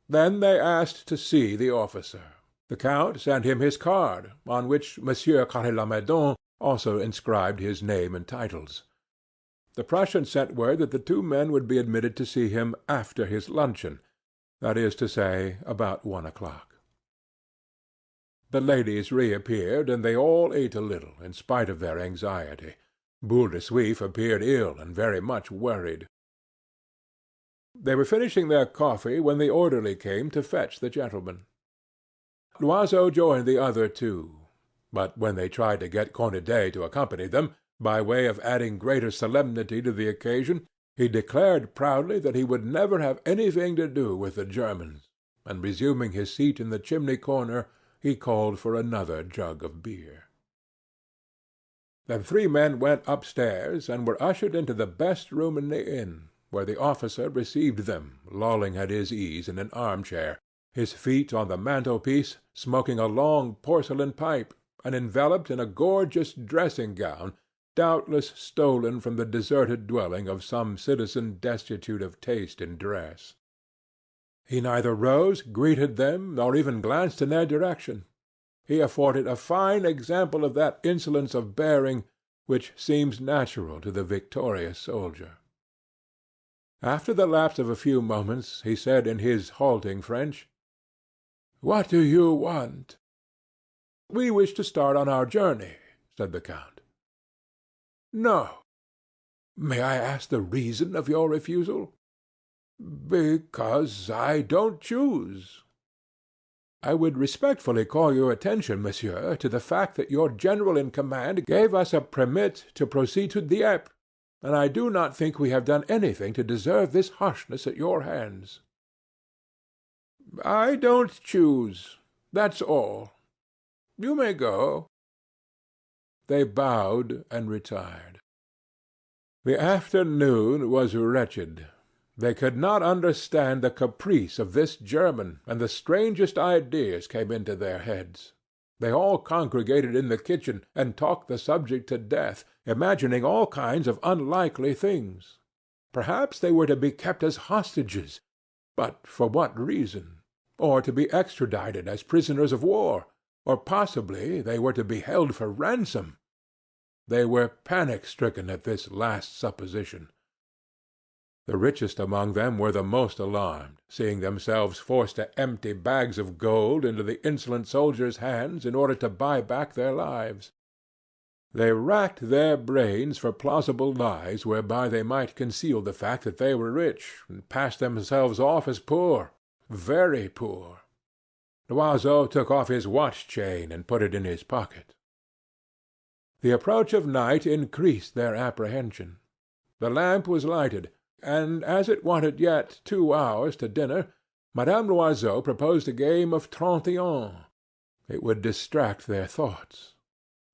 Then they asked to see the officer. The Count sent him his card, on which Monsieur Carré-Lamadon also inscribed his name and titles. The Prussian sent word that the 2 men would be admitted to see him after his luncheon, that is to say, about 1 o'clock. The ladies reappeared, and they all ate a little, in spite of their anxiety. Boule de Suif appeared ill and very much worried. They were finishing their coffee when the orderly came to fetch the gentlemen. Loiseau joined the other 2, but when they tried to get Cornudet to accompany them, by way of adding greater solemnity to the occasion, he declared proudly that he would never have anything to do with the Germans, and resuming his seat in the chimney-corner, he called for another jug of beer. The 3 men went upstairs and were ushered into the best room in the inn, where the officer received them, lolling at his ease in an arm-chair, his feet on the mantelpiece, smoking a long porcelain pipe, and enveloped in a gorgeous dressing-gown, doubtless stolen from the deserted dwelling of some citizen destitute of taste in dress. He neither rose, greeted them, nor even glanced in their direction. He afforded a fine example of that insolence of bearing which seems natural to the victorious soldier. After the lapse of a few moments, he said in his halting French, "What do you want?" "We wish to start on our journey," said the Count. "No." "May I ask the reason of your refusal?" "Because I don't choose." "I would respectfully call your attention, monsieur, to the fact that your general in command gave us a permit to proceed to Dieppe, and I do not think we have done anything to deserve this harshness at your hands." "I don't choose. That's all. You may go." They bowed and retired. The afternoon was wretched. They could not understand the caprice of this German, and the strangest ideas came into their heads. They all congregated in the kitchen and talked the subject to death, imagining all kinds of unlikely things. Perhaps they were to be kept as hostages, but for what reason? Or to be extradited as prisoners of war, or possibly they were to be held for ransom. They were panic-stricken at this last supposition. The richest among them were the most alarmed, seeing themselves forced to empty bags of gold into the insolent soldiers' hands in order to buy back their lives. They racked their brains for plausible lies whereby they might conceal the fact that they were rich, and pass themselves off as poor, very poor. Loiseau took off his watch-chain and put it in his pocket. The approach of night increased their apprehension. The lamp was lighted, and as it wanted yet 2 hours to dinner, Madame Loiseau proposed a game of 31. It would distract their thoughts.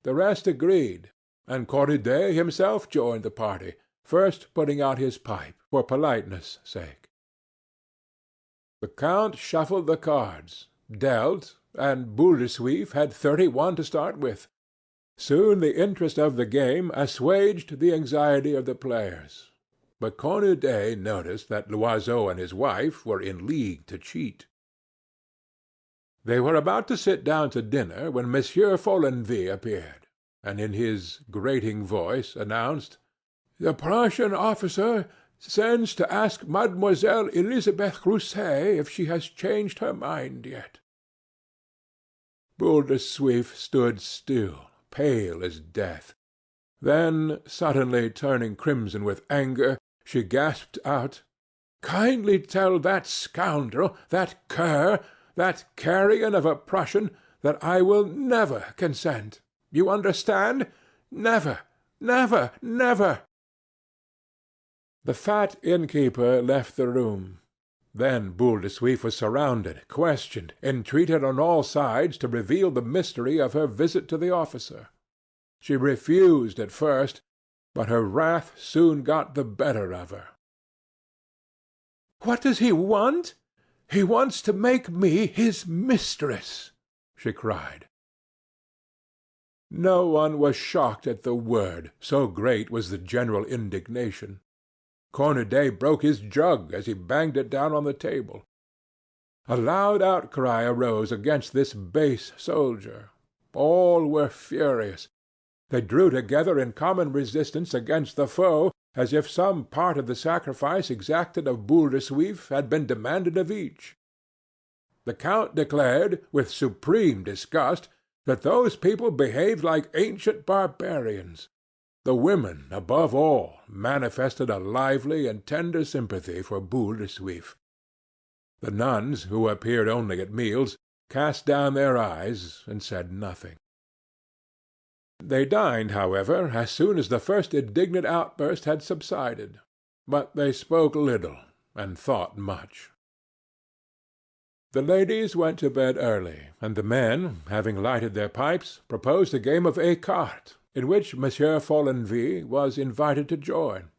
The rest agreed, and Cornudet himself joined the party, first putting out his pipe, for politeness' sake. The count shuffled the cards, dealt, and Boule de Suif had 31 to start with. Soon the interest of the game assuaged the anxiety of the players, but Cornudet noticed that Loiseau and his wife were in league to cheat. They were about to sit down to dinner when Monsieur Follenvie appeared, and in his grating voice announced, "The Prussian officer sends to ask Mademoiselle Elisabeth Rousset if she has changed her mind yet." Boule de Suif stood still, pale as death. Then, suddenly turning crimson with anger, she gasped out, "Kindly tell that scoundrel, that cur, that carrion of a Prussian, that I will never consent. You understand? Never, never, never." The fat innkeeper left the room. Then Boule de Suif was surrounded, questioned, entreated on all sides to reveal the mystery of her visit to the officer. She refused at first, but her wrath soon got the better of her. "What does he want? He wants to make me his mistress," she cried. No one was shocked at the word, so great was the general indignation. Cornudet broke his jug as he banged it down on the table. A loud outcry arose against this base soldier. All were furious. They drew together in common resistance against the foe, as if some part of the sacrifice exacted of Boule de Suif had been demanded of each. The count declared, with supreme disgust, that those people behaved like ancient barbarians. The women, above all, manifested a lively and tender sympathy for Boule de Suif. The nuns, who appeared only at meals, cast down their eyes and said nothing. They dined, however, as soon as the first indignant outburst had subsided, but they spoke little and thought much. The ladies went to bed early, and the men, having lighted their pipes, proposed a game of écarté, in which Monsieur Follenvie was invited to join,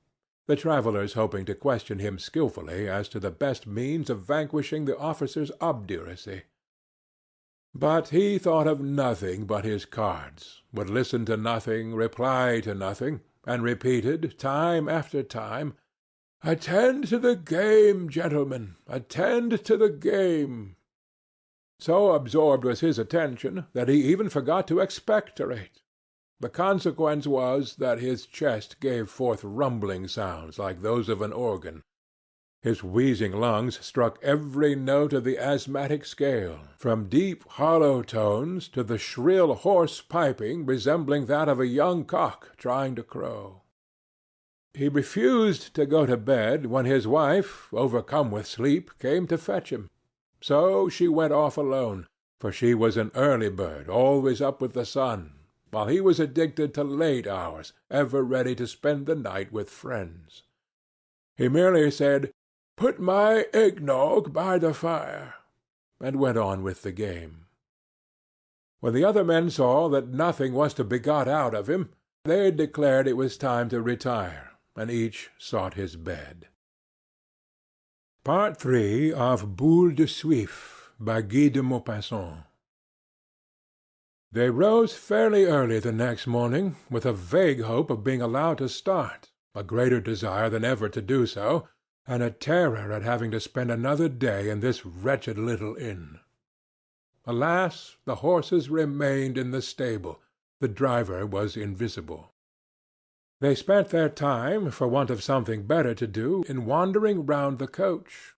the travellers hoping to question him skilfully as to the best means of vanquishing the officer's obduracy. But he thought of nothing but his cards, would listen to nothing, reply to nothing, and repeated, time after time, "Attend to the game, gentlemen, attend to the game." So absorbed was his attention that he even forgot to expectorate. The consequence was that his chest gave forth rumbling sounds like those of an organ. His wheezing lungs struck every note of the asthmatic scale, from deep hollow tones to the shrill hoarse piping resembling that of a young cock trying to crow. He refused to go to bed when his wife, overcome with sleep, came to fetch him. So she went off alone, for she was an early bird, always up with the sun, while he was addicted to late hours, ever ready to spend the night with friends. He merely said, "Put my eggnog by the fire," and went on with the game. When the other men saw that nothing was to be got out of him, they declared it was time to retire, and each sought his bed. Part III of Boule de Suif by Guy de Maupassant. They rose fairly early the next morning, with a vague hope of being allowed to start, a greater desire than ever to do so, and a terror at having to spend another day in this wretched little inn. Alas, the horses remained in the stable. The driver was invisible. They spent their time, for want of something better to do, in wandering round the coach.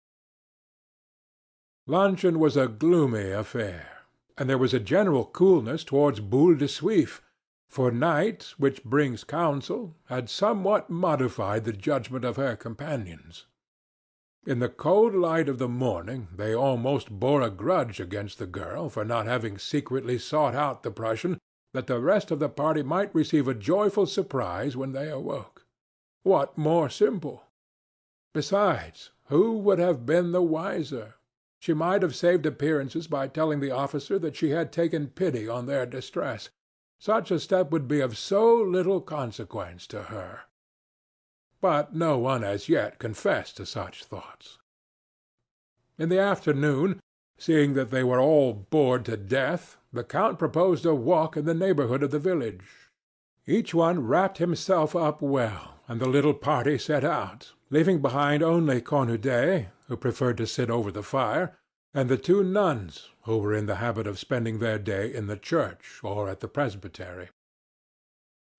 Luncheon was a gloomy affair, and there was a general coolness towards Boule de Suif, for night, which brings counsel, had somewhat modified the judgment of her companions. In the cold light of the morning they almost bore a grudge against the girl for not having secretly sought out the Prussian, that the rest of the party might receive a joyful surprise when they awoke. What more simple? Besides, who would have been the wiser? She might have saved appearances by telling the officer that she had taken pity on their distress. Such a step would be of so little consequence to her. But no one as yet confessed to such thoughts. In the afternoon, seeing that they were all bored to death, the count proposed a walk in the neighborhood of the village. Each one wrapped himself up well, and the little party set out, leaving behind only Cornudet, who preferred to sit over the fire, and the two nuns, who were in the habit of spending their day in the church or at the presbytery.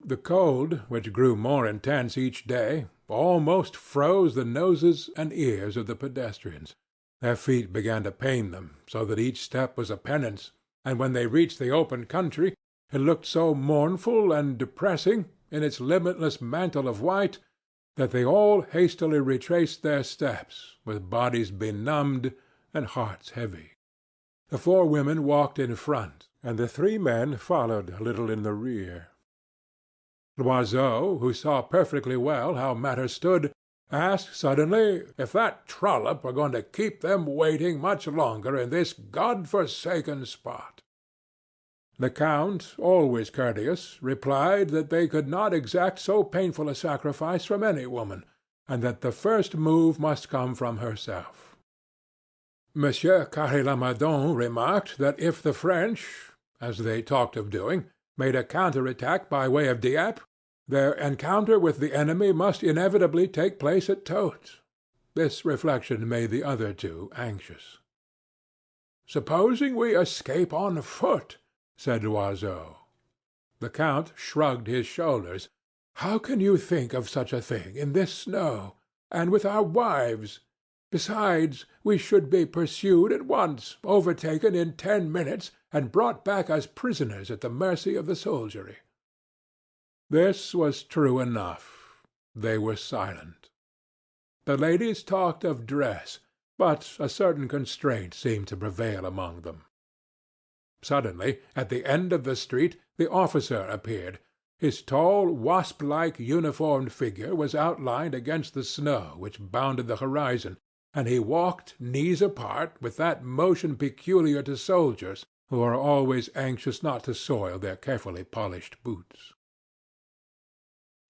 The cold, which grew more intense each day, almost froze the noses and ears of the pedestrians. Their feet began to pain them, so that each step was a penance, and when they reached the open country, it looked so mournful and depressing, in its limitless mantle of white, that they all hastily retraced their steps, with bodies benumbed and hearts heavy. The four women walked in front, and the three men followed a little in the rear. Loiseau, who saw perfectly well how matters stood, asked suddenly if that trollop were going to keep them waiting much longer in this God-forsaken spot. The count, always courteous, replied that they could not exact so painful a sacrifice from any woman, and that the first move must come from herself. Monsieur Carré-Lamadon remarked that if the French, as they talked of doing, made a counter-attack by way of Dieppe, their encounter with the enemy must inevitably take place at Totes. This reflection made the other two anxious. "Supposing we escape on foot?" said Loiseau. The count shrugged his shoulders. "How can you think of such a thing in this snow, and with our wives? Besides, we should be pursued at once, overtaken in 10 minutes, and brought back as prisoners at the mercy of the soldiery." This was true enough. They were silent. The ladies talked of dress, but a certain constraint seemed to prevail among them. Suddenly, at the end of the street, the officer appeared. His tall, wasp-like uniformed figure was outlined against the snow which bounded the horizon, and he walked knees apart with that motion peculiar to soldiers, who are always anxious not to soil their carefully polished boots.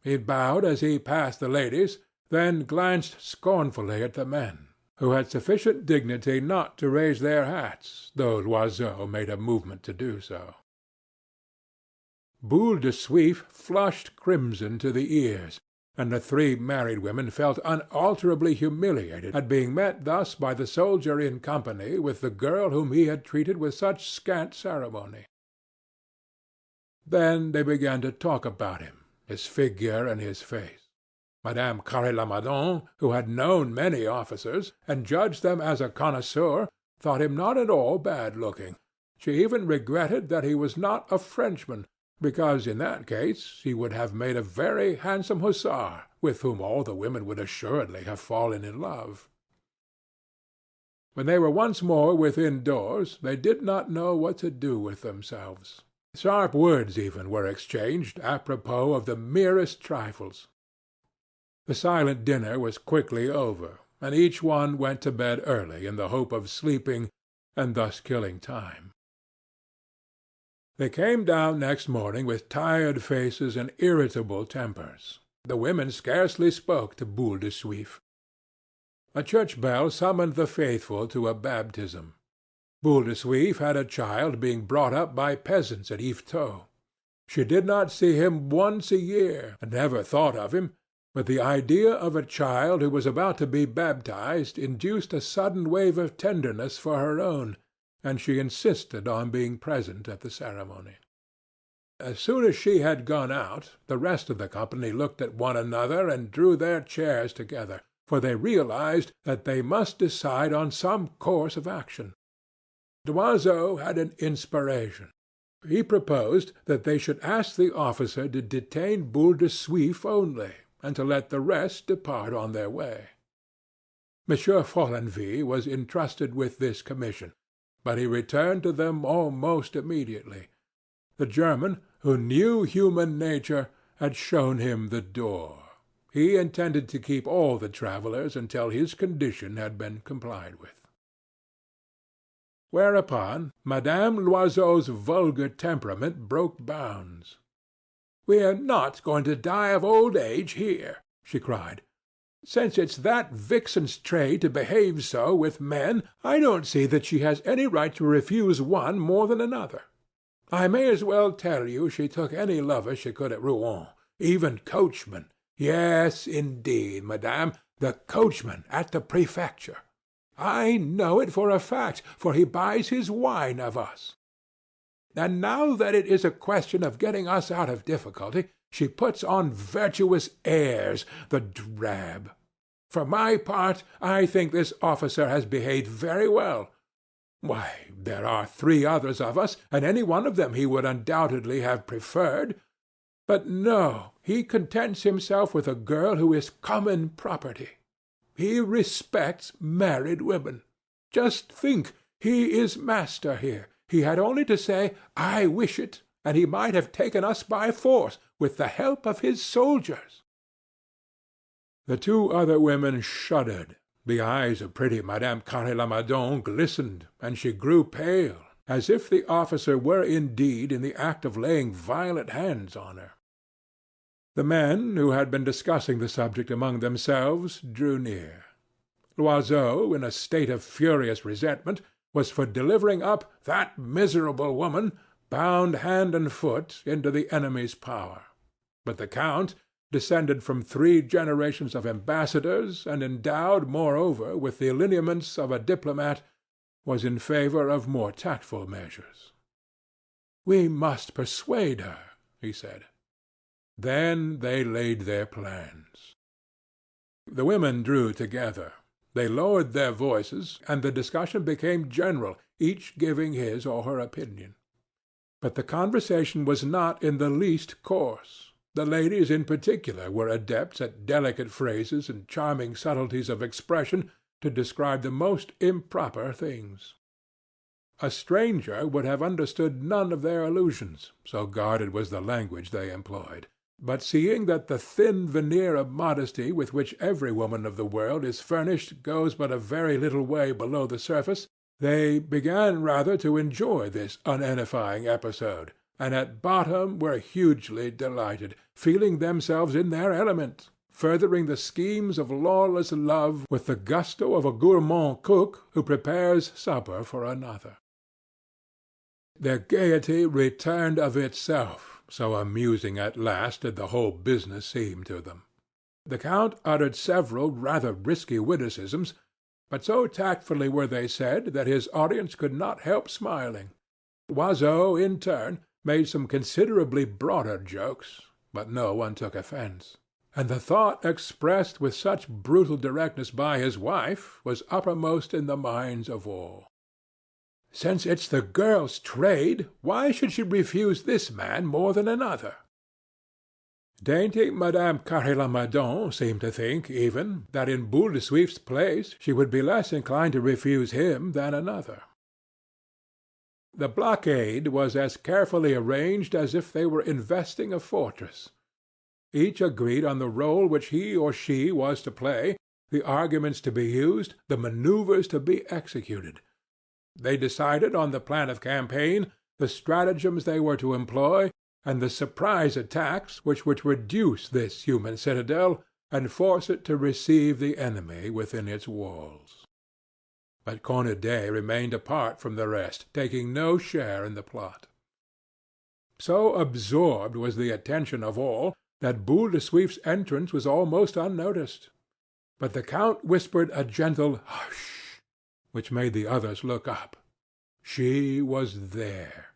He bowed as he passed the ladies, then glanced scornfully at the men, who had sufficient dignity not to raise their hats, though Loiseau made a movement to do so. Boule de Suif flushed crimson to the ears, and the three married women felt unalterably humiliated at being met thus by the soldier in company with the girl whom he had treated with such scant ceremony. Then they began to talk about him, his figure and his face. Madame Carré-Lamadon, who had known many officers, and judged them as a connoisseur, thought him not at all bad-looking. She even regretted that he was not a Frenchman, because in that case he would have made a very handsome hussar, with whom all the women would assuredly have fallen in love. When they were once more within doors, they did not know what to do with themselves. Sharp words even were exchanged apropos of the merest trifles. The silent dinner was quickly over, and each one went to bed early in the hope of sleeping and thus killing time. They came down next morning with tired faces and irritable tempers. The women scarcely spoke to Boule de Suif. A church bell summoned the faithful to a baptism. Boule de Suif had a child being brought up by peasants at Yvetot. She did not see him once a year, and never thought of him, but the idea of a child who was about to be baptized induced a sudden wave of tenderness for her own, and she insisted on being present at the ceremony. As soon as she had gone out, the rest of the company looked at one another and drew their chairs together, for they realized that they must decide on some course of action. Loiseau had an inspiration. He proposed that they should ask the officer to detain Boule de Suif only, and to let the rest depart on their way. Monsieur Follenvie was entrusted with this commission, but he returned to them almost immediately. The German, who knew human nature, had shown him the door. He intended to keep all the travellers until his condition had been complied with. Whereupon Madame Loiseau's vulgar temperament broke bounds. "We are not going to die of old age here," she cried. "Since it's that vixen's trade to behave so with men, I don't see that she has any right to refuse one more than another. I may as well tell you she took any lover she could at Rouen, even coachman. Yes, indeed, madame, the coachman at the prefecture. I know it for a fact, for he buys his wine of us. And now that it is a question of getting us out of difficulty, she puts on virtuous airs, the drab. For my part, I think this officer has behaved very well. Why, there are 3 others of us, and any one of them he would undoubtedly have preferred. But no, he contents himself with a girl who is common property. He respects married women. Just think, he is master here. He had only to say, 'I wish it,' and he might have taken us by force, with the help of his soldiers." The 2 other women shuddered. The eyes of pretty Madame Carré-Lamadon glistened, and she grew pale, as if the officer were indeed in the act of laying violent hands on her. The men, who had been discussing the subject among themselves, drew near. Loiseau, in a state of furious resentment, was for delivering up that miserable woman, bound hand and foot, into the enemy's power. But the count, descended from 3 generations of ambassadors, and endowed, moreover, with the lineaments of a diplomat, was in favor of more tactful measures. "We must persuade her," he said. Then they laid their plans. The women drew together. They lowered their voices, and the discussion became general, each giving his or her opinion. But the conversation was not in the least coarse. The ladies in particular were adepts at delicate phrases and charming subtleties of expression to describe the most improper things. A stranger would have understood none of their allusions, so guarded was the language they employed. But seeing that the thin veneer of modesty with which every woman of the world is furnished goes but a very little way below the surface, they began rather to enjoy this unedifying episode, and at bottom were hugely delighted, feeling themselves in their element, furthering the schemes of lawless love with the gusto of a gourmand cook who prepares supper for another. Their gaiety returned of itself, so amusing at last did the whole business seem to them. The count uttered several rather risky witticisms, but so tactfully were they said that his audience could not help smiling. Loiseau, in turn, made some considerably broader jokes, but no one took offence, and the thought expressed with such brutal directness by his wife was uppermost in the minds of all. "Since it's the girl's trade, why should she refuse this man more than another?" Dainty Madame Carré-Lamadon seemed to think, even, that in Boule de Suif's place she would be less inclined to refuse him than another. The blockade was as carefully arranged as if they were investing a fortress. Each agreed on the role which he or she was to play, the arguments to be used, the manoeuvres to be executed. They decided on the plan of campaign, the stratagems they were to employ, and the surprise attacks which would reduce this human citadel and force it to receive the enemy within its walls. But Cornudet remained apart from the rest, taking no share in the plot. So absorbed was the attention of all that Boule de Suif's entrance was almost unnoticed. But the count whispered a gentle "Hush!" which made the others look up. She was there.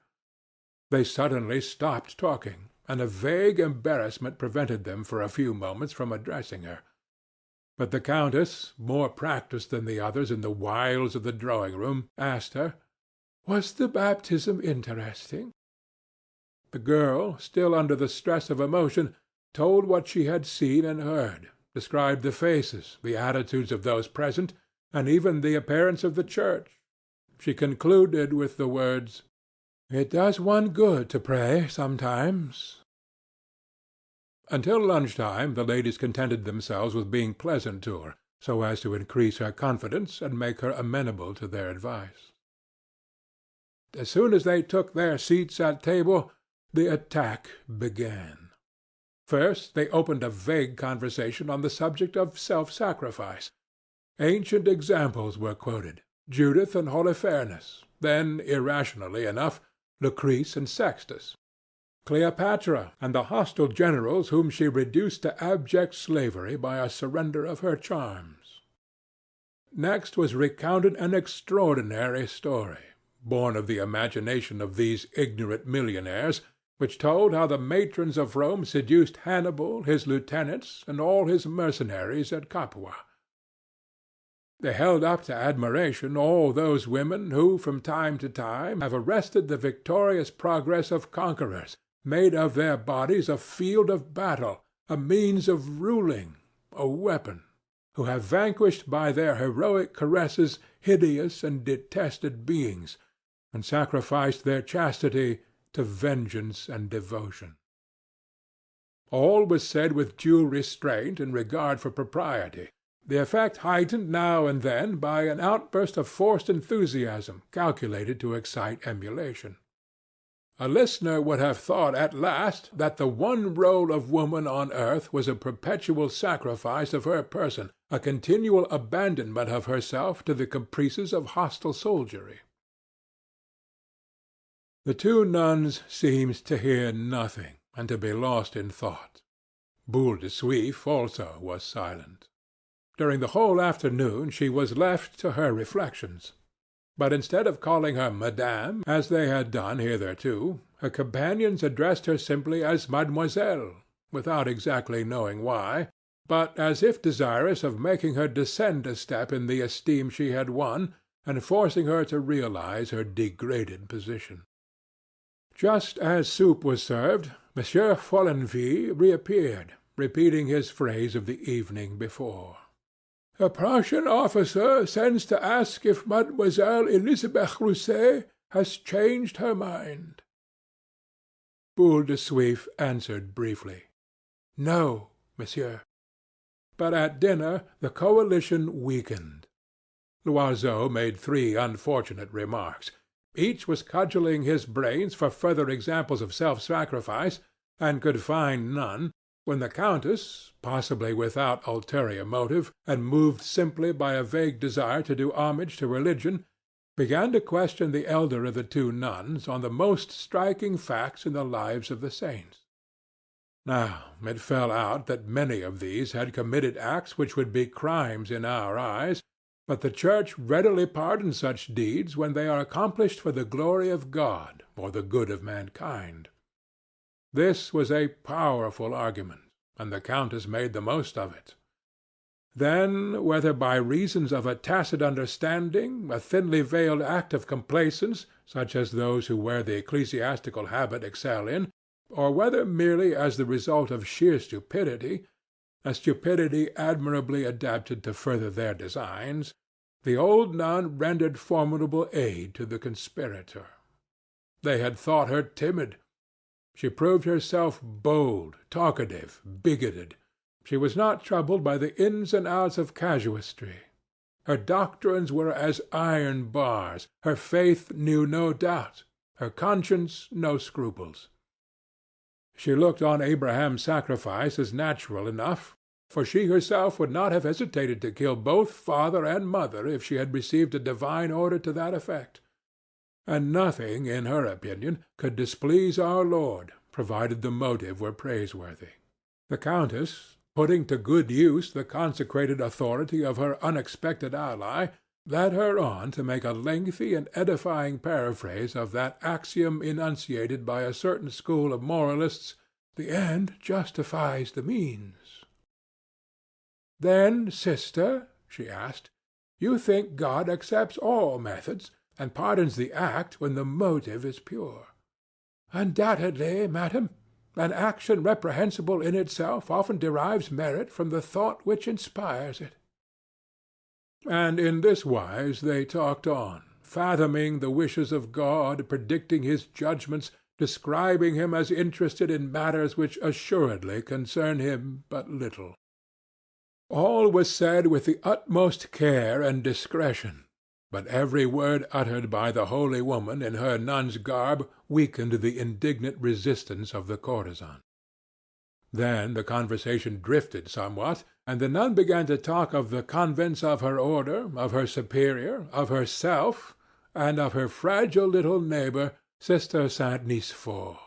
They suddenly stopped talking, and a vague embarrassment prevented them for a few moments from addressing her. But the countess, more practised than the others in the wiles of the drawing-room, asked her, "Was the baptism interesting?" The girl, still under the stress of emotion, told what she had seen and heard, described the faces, the attitudes of those present, and even the appearance of the church. She concluded with the words, "It does one good to pray sometimes." Until lunch-time the ladies contented themselves with being pleasant to her, so as to increase her confidence and make her amenable to their advice. As soon as they took their seats at table, the attack began. First they opened a vague conversation on the subject of self-sacrifice. Ancient examples were quoted, Judith and Holofernes, then, irrationally enough, Lucrece and Sextus, Cleopatra and the hostile generals whom she reduced to abject slavery by a surrender of her charms. Next was recounted an extraordinary story, born of the imagination of these ignorant millionaires, which told how the matrons of Rome seduced Hannibal, his lieutenants, and all his mercenaries at Capua. They held up to admiration all those women who from time to time have arrested the victorious progress of conquerors, made of their bodies a field of battle, a means of ruling, a weapon, who have vanquished by their heroic caresses hideous and detested beings, and sacrificed their chastity to vengeance and devotion. All was said with due restraint and regard for propriety, the effect heightened now and then by an outburst of forced enthusiasm calculated to excite emulation. A listener would have thought at last that the one role of woman on earth was a perpetual sacrifice of her person, a continual abandonment of herself to the caprices of hostile soldiery. The two nuns seemed to hear nothing, and to be lost in thought. Boule de Suif also was silent. During the whole afternoon she was left to her reflections. But instead of calling her Madame, as they had done hitherto, her companions addressed her simply as Mademoiselle, without exactly knowing why, but as if desirous of making her descend a step in the esteem she had won, and forcing her to realize her degraded position. Just as soup was served, Monsieur Follenvie reappeared, repeating his phrase of the evening before. "A Prussian officer sends to ask if Mademoiselle Elisabeth Rousset has changed her mind." Boule de Suif answered briefly, "No, monsieur." But at dinner the coalition weakened. Loiseau made 3 unfortunate remarks. Each was cudgelling his brains for further examples of self-sacrifice, and could find none, when the countess, possibly without ulterior motive, and moved simply by a vague desire to do homage to religion, began to question the elder of the two nuns on the most striking facts in the lives of the saints. Now it fell out that many of these had committed acts which would be crimes in our eyes, but the Church readily pardons such deeds when they are accomplished for the glory of God or the good of mankind. This was a powerful argument, and the countess made the most of it. Then, whether by reasons of a tacit understanding, a thinly veiled act of complaisance, such as those who wear the ecclesiastical habit excel in, or whether merely as the result of sheer stupidity, a stupidity admirably adapted to further their designs, the old nun rendered formidable aid to the conspirator. They had thought her timid. She proved herself bold, talkative, bigoted. She was not troubled by the ins and outs of casuistry. Her doctrines were as iron bars. Her faith knew no doubt. Her conscience no scruples. She looked on Abraham's sacrifice as natural enough, for she herself would not have hesitated to kill both father and mother if she had received a divine order to that effect. And nothing, in her opinion, could displease our Lord, provided the motive were praiseworthy. The countess, putting to good use the consecrated authority of her unexpected ally, led her on to make a lengthy and edifying paraphrase of that axiom enunciated by a certain school of moralists, "The end justifies the means." "Then, sister," she asked, "you think God accepts all methods, and pardons the act when the motive is pure?" "Undoubtedly, madam. An action reprehensible in itself often derives merit from the thought which inspires it." And in this wise they talked on, fathoming the wishes of God, predicting his judgments, describing him as interested in matters which assuredly concern him but little. All was said with the utmost care and discretion, but every word uttered by the holy woman in her nun's garb weakened the indignant resistance of the courtesan. Then the conversation drifted somewhat, and the nun began to talk of the convents of her order, of her superior, of herself, and of her fragile little neighbor, Sister Saint Nicephore.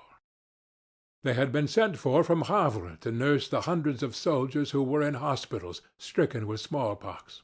They had been sent for from Havre to nurse the hundreds of soldiers who were in hospitals, stricken with smallpox.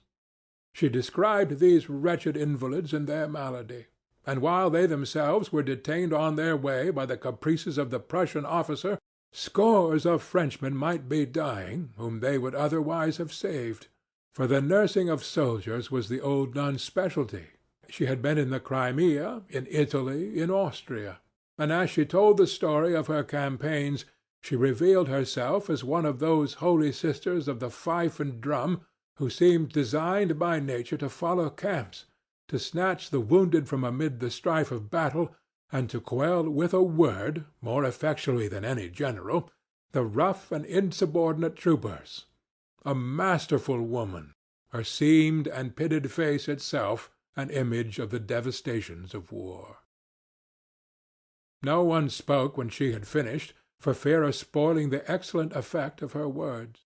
She described these wretched invalids and their malady, and while they themselves were detained on their way by the caprices of the Prussian officer, scores of Frenchmen might be dying whom they would otherwise have saved. For the nursing of soldiers was the old nun's specialty. She had been in the Crimea, in Italy, in Austria, and as she told the story of her campaigns, she revealed herself as one of those holy sisters of the fife and drum who seemed designed by nature to follow camps, to snatch the wounded from amid the strife of battle, and to quell with a word, more effectually than any general, the rough and insubordinate troopers. A masterful woman, her seamed and pitted face itself an image of the devastations of war. No one spoke when she had finished, for fear of spoiling the excellent effect of her words.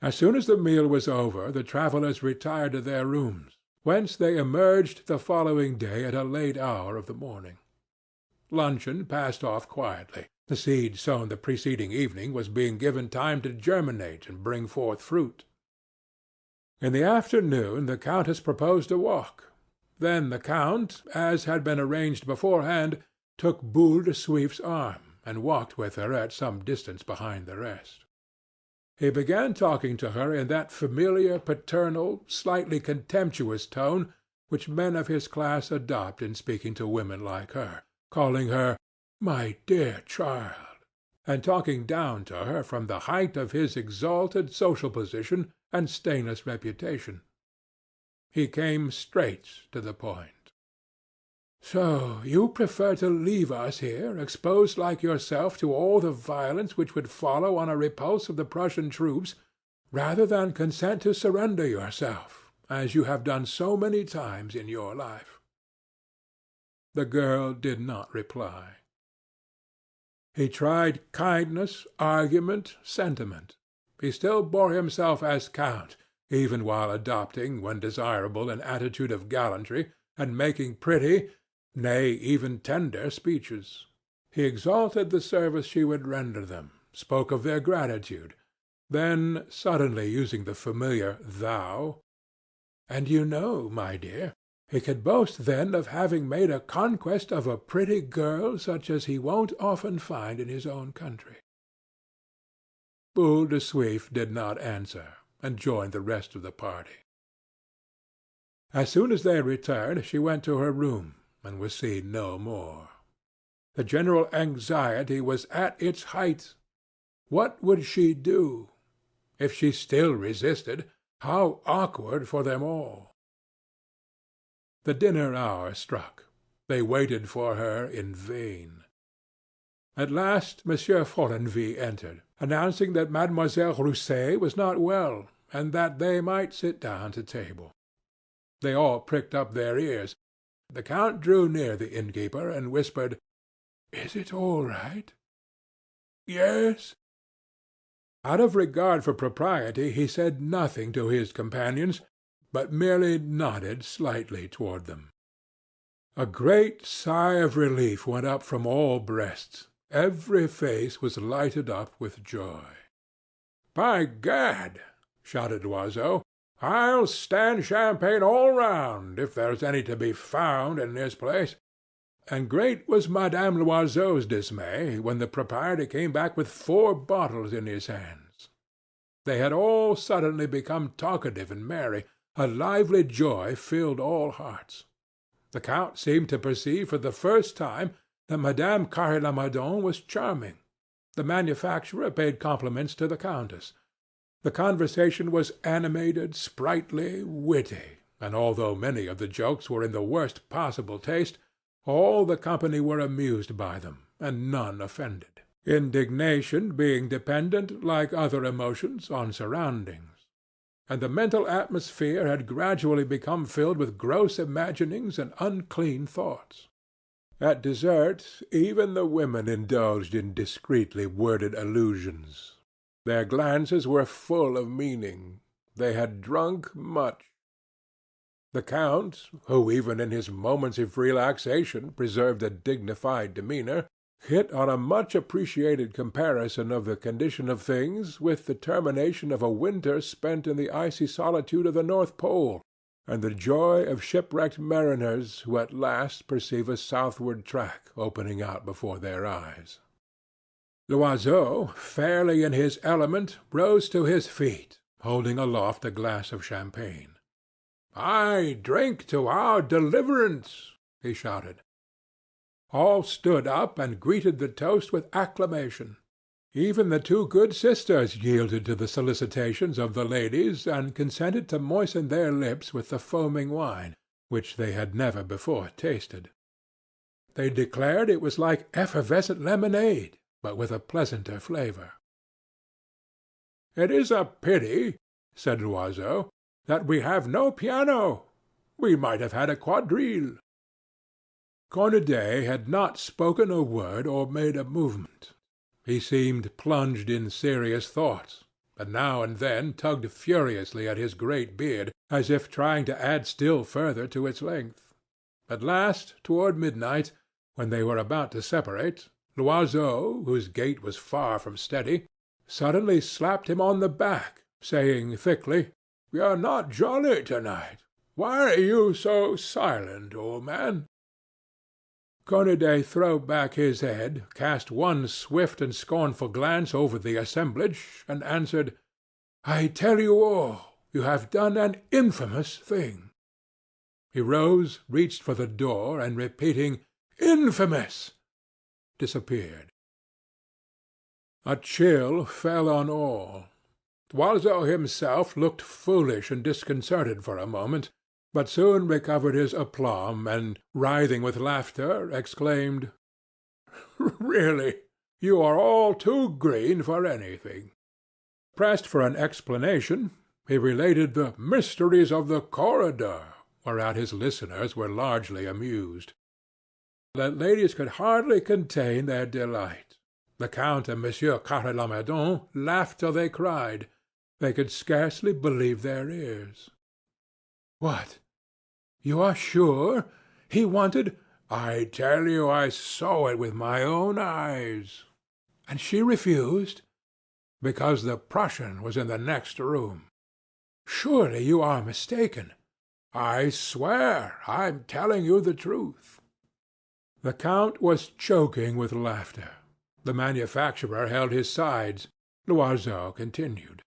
As soon as the meal was over, the travellers retired to their rooms, whence they emerged the following day at a late hour of the morning. Luncheon passed off quietly. The seed sown the preceding evening was being given time to germinate and bring forth fruit. In the afternoon the countess proposed a walk. Then the count, as had been arranged beforehand, took Boule de Suif's arm, and walked with her at some distance behind the rest. He began talking to her in that familiar, paternal, slightly contemptuous tone which men of his class adopt in speaking to women like her, calling her "my dear child," and talking down to her from the height of his exalted social position and stainless reputation. He came straight to the point. "So you prefer to leave us here, exposed like yourself to all the violence which would follow on a repulse of the Prussian troops, rather than consent to surrender yourself, as you have done so many times in your life?" The girl did not reply. He tried kindness, argument, sentiment. He still bore himself as count, even while adopting, when desirable, an attitude of gallantry, and making pretty, nay, even tender speeches. He exalted the service she would render them, spoke of their gratitude, then, suddenly using the familiar thou, "And you know, my dear, he could boast then of having made a conquest of a pretty girl such as he won't often find in his own country." Boule de Suif did not answer, and joined the rest of the party. As soon as they returned, she went to her room, and was seen no more. The general anxiety was at its height. What would she do? If she still resisted, how awkward for them all! The dinner hour struck. They waited for her in vain. At last Monsieur Follenvie entered, announcing that Mademoiselle Rousset was not well, and that they might sit down to table. They all pricked up their ears. The count drew near the innkeeper and whispered, "Is it all right?" "Yes." Out of regard for propriety he said nothing to his companions, but merely nodded slightly toward them. A great sigh of relief went up from all breasts. Every face was lighted up with joy. "By gad!" shouted Loiseau, I'll stand champagne all round, if there's any to be found in this place." And great was Madame Loiseau's dismay when the proprietor came back with 4 bottles in his hands. They had all suddenly become talkative and merry. A lively joy filled all hearts. The count seemed to perceive for the first time that Madame Carre-Lamadon was charming. The manufacturer paid compliments to the countess. The conversation was animated, sprightly, witty, and although many of the jokes were in the worst possible taste, all the company were amused by them, and none offended, indignation being dependent, like other emotions, on surroundings. And the mental atmosphere had gradually become filled with gross imaginings and unclean thoughts. At dessert, even the women indulged in discreetly worded allusions. Their glances were full of meaning. They had drunk much. The count, who even in his moments of relaxation preserved a dignified demeanor, hit on a much appreciated comparison of the condition of things with the termination of a winter spent in the icy solitude of the North Pole, and the joy of shipwrecked mariners who at last perceive a southward track opening out before their eyes. Loiseau, fairly in his element, rose to his feet, holding aloft a glass of champagne. "I drink to our deliverance," he shouted. All stood up and greeted the toast with acclamation. Even the 2 good sisters yielded to the solicitations of the ladies and consented to moisten their lips with the foaming wine, which they had never before tasted. They declared it was like effervescent lemonade, but with a pleasanter flavor. "It is a pity," said Loiseau, "that we have no piano. We might have had a quadrille." Cornudet had not spoken a word or made a movement. He seemed plunged in serious thoughts, and now and then tugged furiously at his great beard, as if trying to add still further to its length. At last, toward midnight, when they were about to separate, Loiseau, whose gait was far from steady, suddenly slapped him on the back, saying thickly, "You're not jolly to-night. Why are you so silent, old man?" Cornudet threw back his head, cast one swift and scornful glance over the assemblage, and answered, "I tell you all, you have done an infamous thing." He rose, reached for the door, and repeating, "Infamous!" disappeared. A chill fell on all. Loiseau himself looked foolish and disconcerted for a moment, but soon recovered his aplomb, and, writhing with laughter, exclaimed, "Really, you are all too green for anything." Pressed for an explanation, he related the mysteries of the corridor, whereat his listeners were largely amused. The ladies could hardly contain their delight. The count and Monsieur Carre-Lamadon laughed till they cried. They could scarcely believe their ears. "What? You are sure? He wanted—" "I tell you I saw it with my own eyes." "And she refused?" "Because the Prussian was in the next room." "Surely you are mistaken." "I swear I'm telling you the truth." The count was choking with laughter. The manufacturer held his sides. Loiseau continued.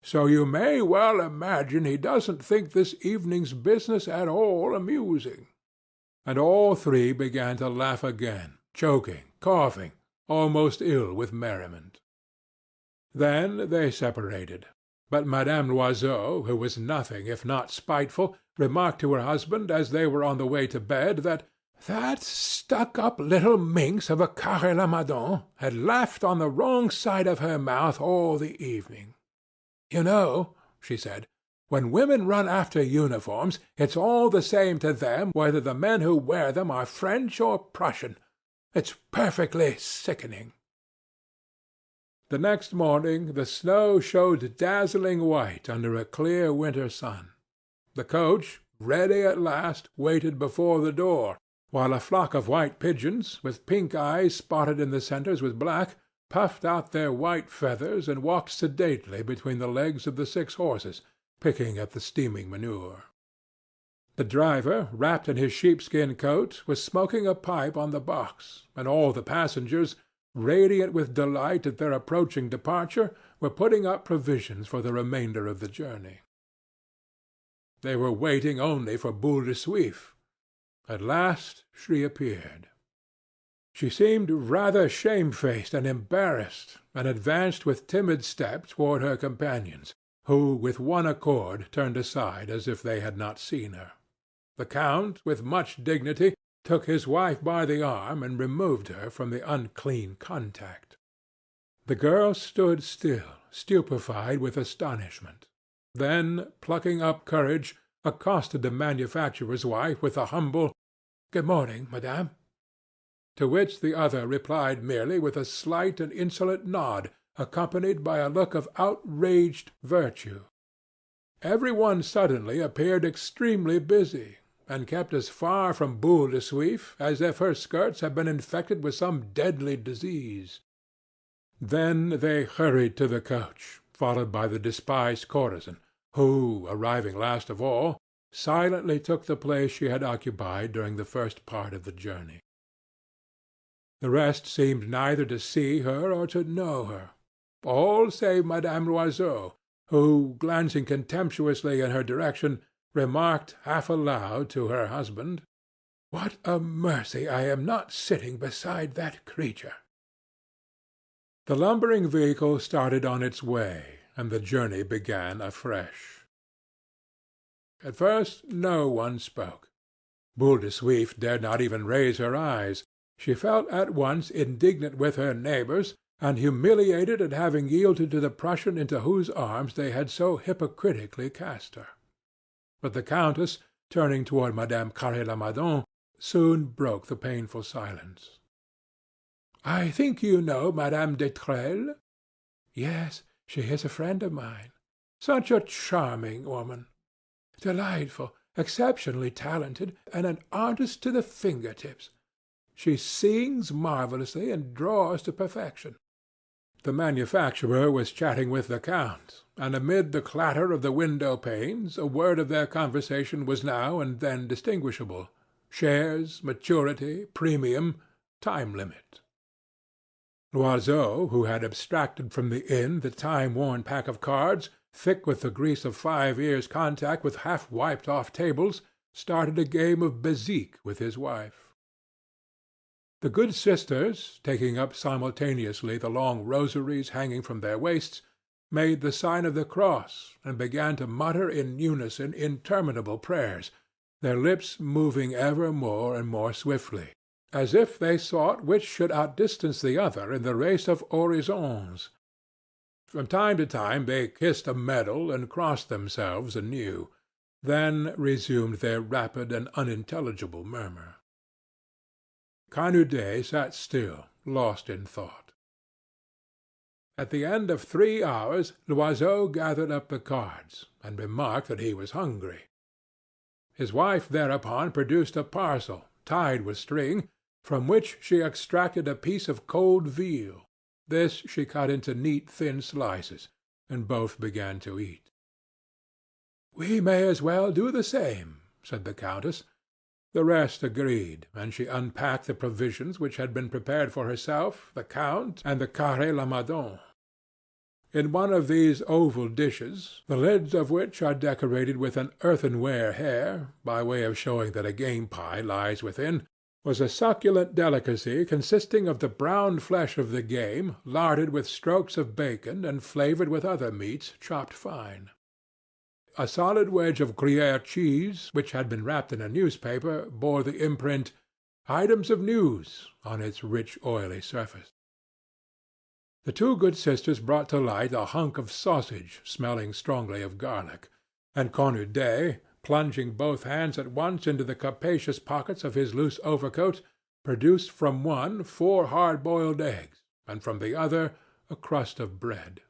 "So you may well imagine he doesn't think this evening's business at all amusing." And all 3 began to laugh again, choking, coughing, almost ill with merriment. Then they separated. But Madame Loiseau, who was nothing if not spiteful, remarked to her husband as they were on the way to bed that stuck-up little minx of a Carre-Lamadon had laughed on the wrong side of her mouth all the evening. "You know," she said, "when women run after uniforms, it's all the same to them whether the men who wear them are French or Prussian. It's perfectly sickening." The next morning the snow showed dazzling white under a clear winter sun. The coach, ready at last, waited before the door, while a flock of white pigeons, with pink eyes spotted in the centres with black, puffed out their white feathers and walked sedately between the legs of the 6 horses, picking at the steaming manure. The driver, wrapped in his sheepskin coat, was smoking a pipe on the box, and all the passengers, radiant with delight at their approaching departure, were putting up provisions for the remainder of the journey. They were waiting only for Boule de Suif. At last she appeared. She seemed rather shamefaced and embarrassed, and advanced with timid steps toward her companions, who with one accord turned aside as if they had not seen her. The Count, with much dignity, took his wife by the arm and removed her from the unclean contact. The girl stood still, stupefied with astonishment. Then, plucking up courage, accosted the manufacturer's wife with a humble "Good morning, madame," to which the other replied merely with a slight and insolent nod, accompanied by a look of outraged virtue. Every one suddenly appeared extremely busy, and kept as far from Boule de Suif as if her skirts had been infected with some deadly disease. Then they hurried to the coach, followed by the despised courtesan, who, arriving last of all, silently took the place she had occupied during the first part of the journey. The rest seemed neither to see her or to know her, all save Madame Loiseau, who, glancing contemptuously in her direction, remarked half aloud to her husband, "What a mercy I am not sitting beside that creature!" The lumbering vehicle started on its way, and the journey began afresh. At first no one spoke. Boule de Suif dared not even raise her eyes. She felt at once indignant with her neighbors, and humiliated at having yielded to the Prussian into whose arms they had so hypocritically cast her. But the Countess, turning toward Madame Carré-Lamadon, soon broke the painful silence. "I think you know Madame d'Etrelles?" "Yes, she is a friend of mine." "Such a charming woman." "Delightful, exceptionally talented, and an artist to the finger-tips. She sings marvellously and draws to perfection." The manufacturer was chatting with the Count, and amid the clatter of the window-panes a word of their conversation was now and then distinguishable: shares, maturity, premium, time-limit. Loiseau, who had abstracted from the inn the time-worn pack of cards, thick with the grease of 5 years' contact with half-wiped-off tables, started a game of bézique with his wife. The good sisters, taking up simultaneously the long rosaries hanging from their waists, made the sign of the cross and began to mutter in unison interminable prayers, their lips moving ever more and more swiftly, as if they sought which should outdistance the other in the race of orisons. From time to time they kissed a medal and crossed themselves anew, then resumed their rapid and unintelligible murmur. Cornudet sat still, lost in thought. At the end of 3 hours Loiseau gathered up the cards, and remarked that he was hungry. His wife thereupon produced a parcel, tied with string, from which she extracted a piece of cold veal. This she cut into neat thin slices, and both began to eat. "We may as well do the same," said the Countess. The rest agreed, and she unpacked the provisions which had been prepared for herself, the Count, and the Carré-Lamadon. In one of these oval dishes, the lids of which are decorated with an earthenware hare, by way of showing that a game pie lies within, was a succulent delicacy consisting of the brown flesh of the game, larded with strokes of bacon and flavored with other meats chopped fine. A solid wedge of Gruyère cheese, which had been wrapped in a newspaper, bore the imprint "Items of News" on its rich oily surface. The two good sisters brought to light a hunk of sausage smelling strongly of garlic, and Cornudet, plunging both hands at once into the capacious pockets of his loose overcoat, produced from one 4 hard-boiled eggs, and from the other a crust of bread.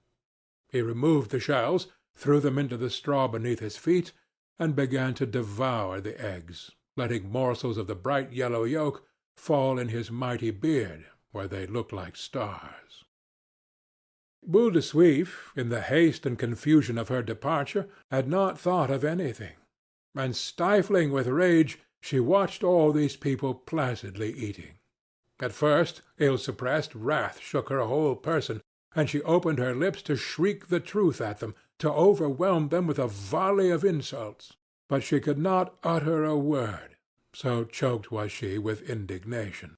He removed the shells, threw them into the straw beneath his feet, and began to devour the eggs, letting morsels of the bright yellow yolk fall in his mighty beard, where they looked like stars. Boule de Suif, in the haste and confusion of her departure, had not thought of anything, and stifling with rage, she watched all these people placidly eating. At first, ill-suppressed wrath shook her whole person, and she opened her lips to shriek the truth at them, to overwhelm them with a volley of insults. But she could not utter a word, so choked was she with indignation.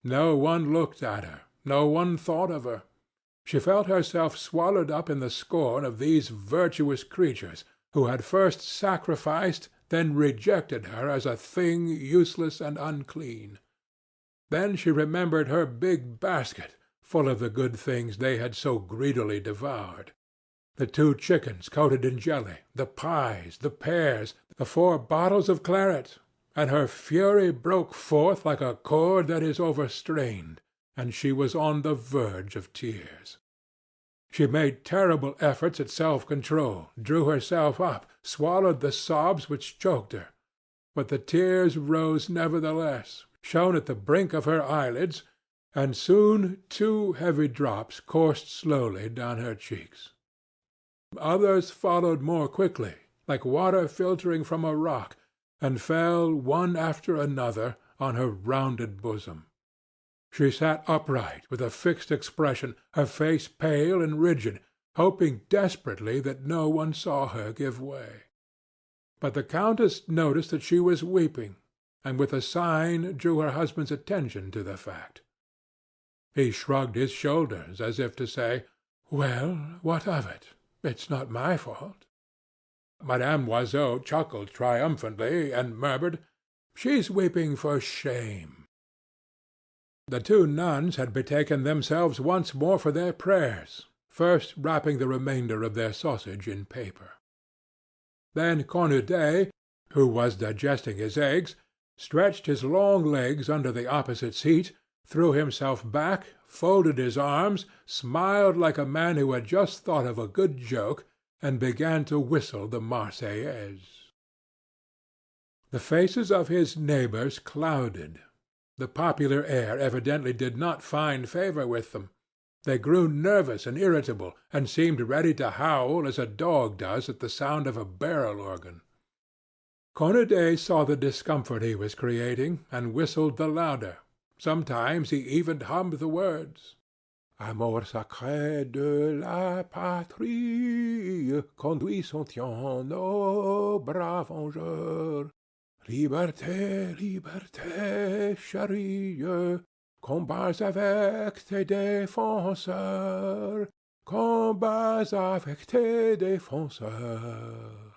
No one looked at her, no one thought of her. She felt herself swallowed up in the scorn of these virtuous creatures, who had first sacrificed, then rejected her as a thing useless and unclean. Then she remembered her big basket, full of the good things they had so greedily devoured. The 2 chickens coated in jelly, the pies, the pears, the 4 bottles of claret, and her fury broke forth like a cord that is overstrained, and she was on the verge of tears. She made terrible efforts at self-control, drew herself up, swallowed the sobs which choked her, but the tears rose nevertheless, shone at the brink of her eyelids, and soon 2 heavy drops coursed slowly down her cheeks. Others followed more quickly, like water filtering from a rock, and fell one after another on her rounded bosom. She sat upright with a fixed expression, her face pale and rigid, hoping desperately that no one saw her give way. But the countess noticed that she was weeping, and with a sign drew her husband's attention to the fact. He shrugged his shoulders as if to say, "Well, what of it? It's not my fault." Madame Loiseau chuckled triumphantly, and murmured, "She's weeping for shame." The 2 nuns had betaken themselves once more for their prayers, first wrapping the remainder of their sausage in paper. Then Cornudet, who was digesting his eggs, stretched his long legs under the opposite seat, threw himself back, folded his arms, smiled like a man who had just thought of a good joke, and began to whistle the Marseillaise. The faces of his neighbors clouded. The popular air evidently did not find favor with them. They grew nervous and irritable, and seemed ready to howl as a dog does at the sound of a barrel-organ. Cornudet saw the discomfort he was creating, and whistled the louder. Sometimes he even hummed the words. Amour sacré de la patrie, conduis son tien, ô brave vengeur. Liberté, liberté, chérie, combats avec tes défenseurs, combats avec tes défenseurs.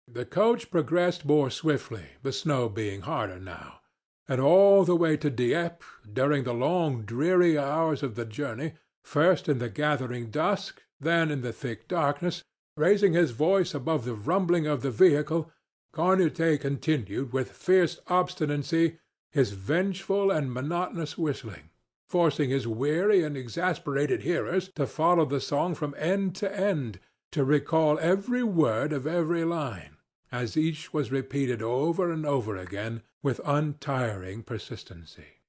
The coach progressed more swiftly, the snow being harder now, and all the way to Dieppe, during the long dreary hours of the journey, first in the gathering dusk, then in the thick darkness, raising his voice above the rumbling of the vehicle, Cornudet continued with fierce obstinacy his vengeful and monotonous whistling, forcing his weary and exasperated hearers to follow the song from end to end, to recall every word of every line, as each was repeated over and over again with untiring persistency.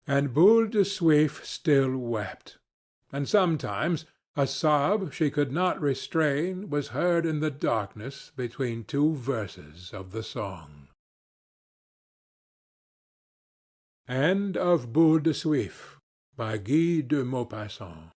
And Boule de Suif still wept, and sometimes a sob she could not restrain was heard in the darkness between 2 verses of the song. End of Boule de Suif, by Guy de Maupassant.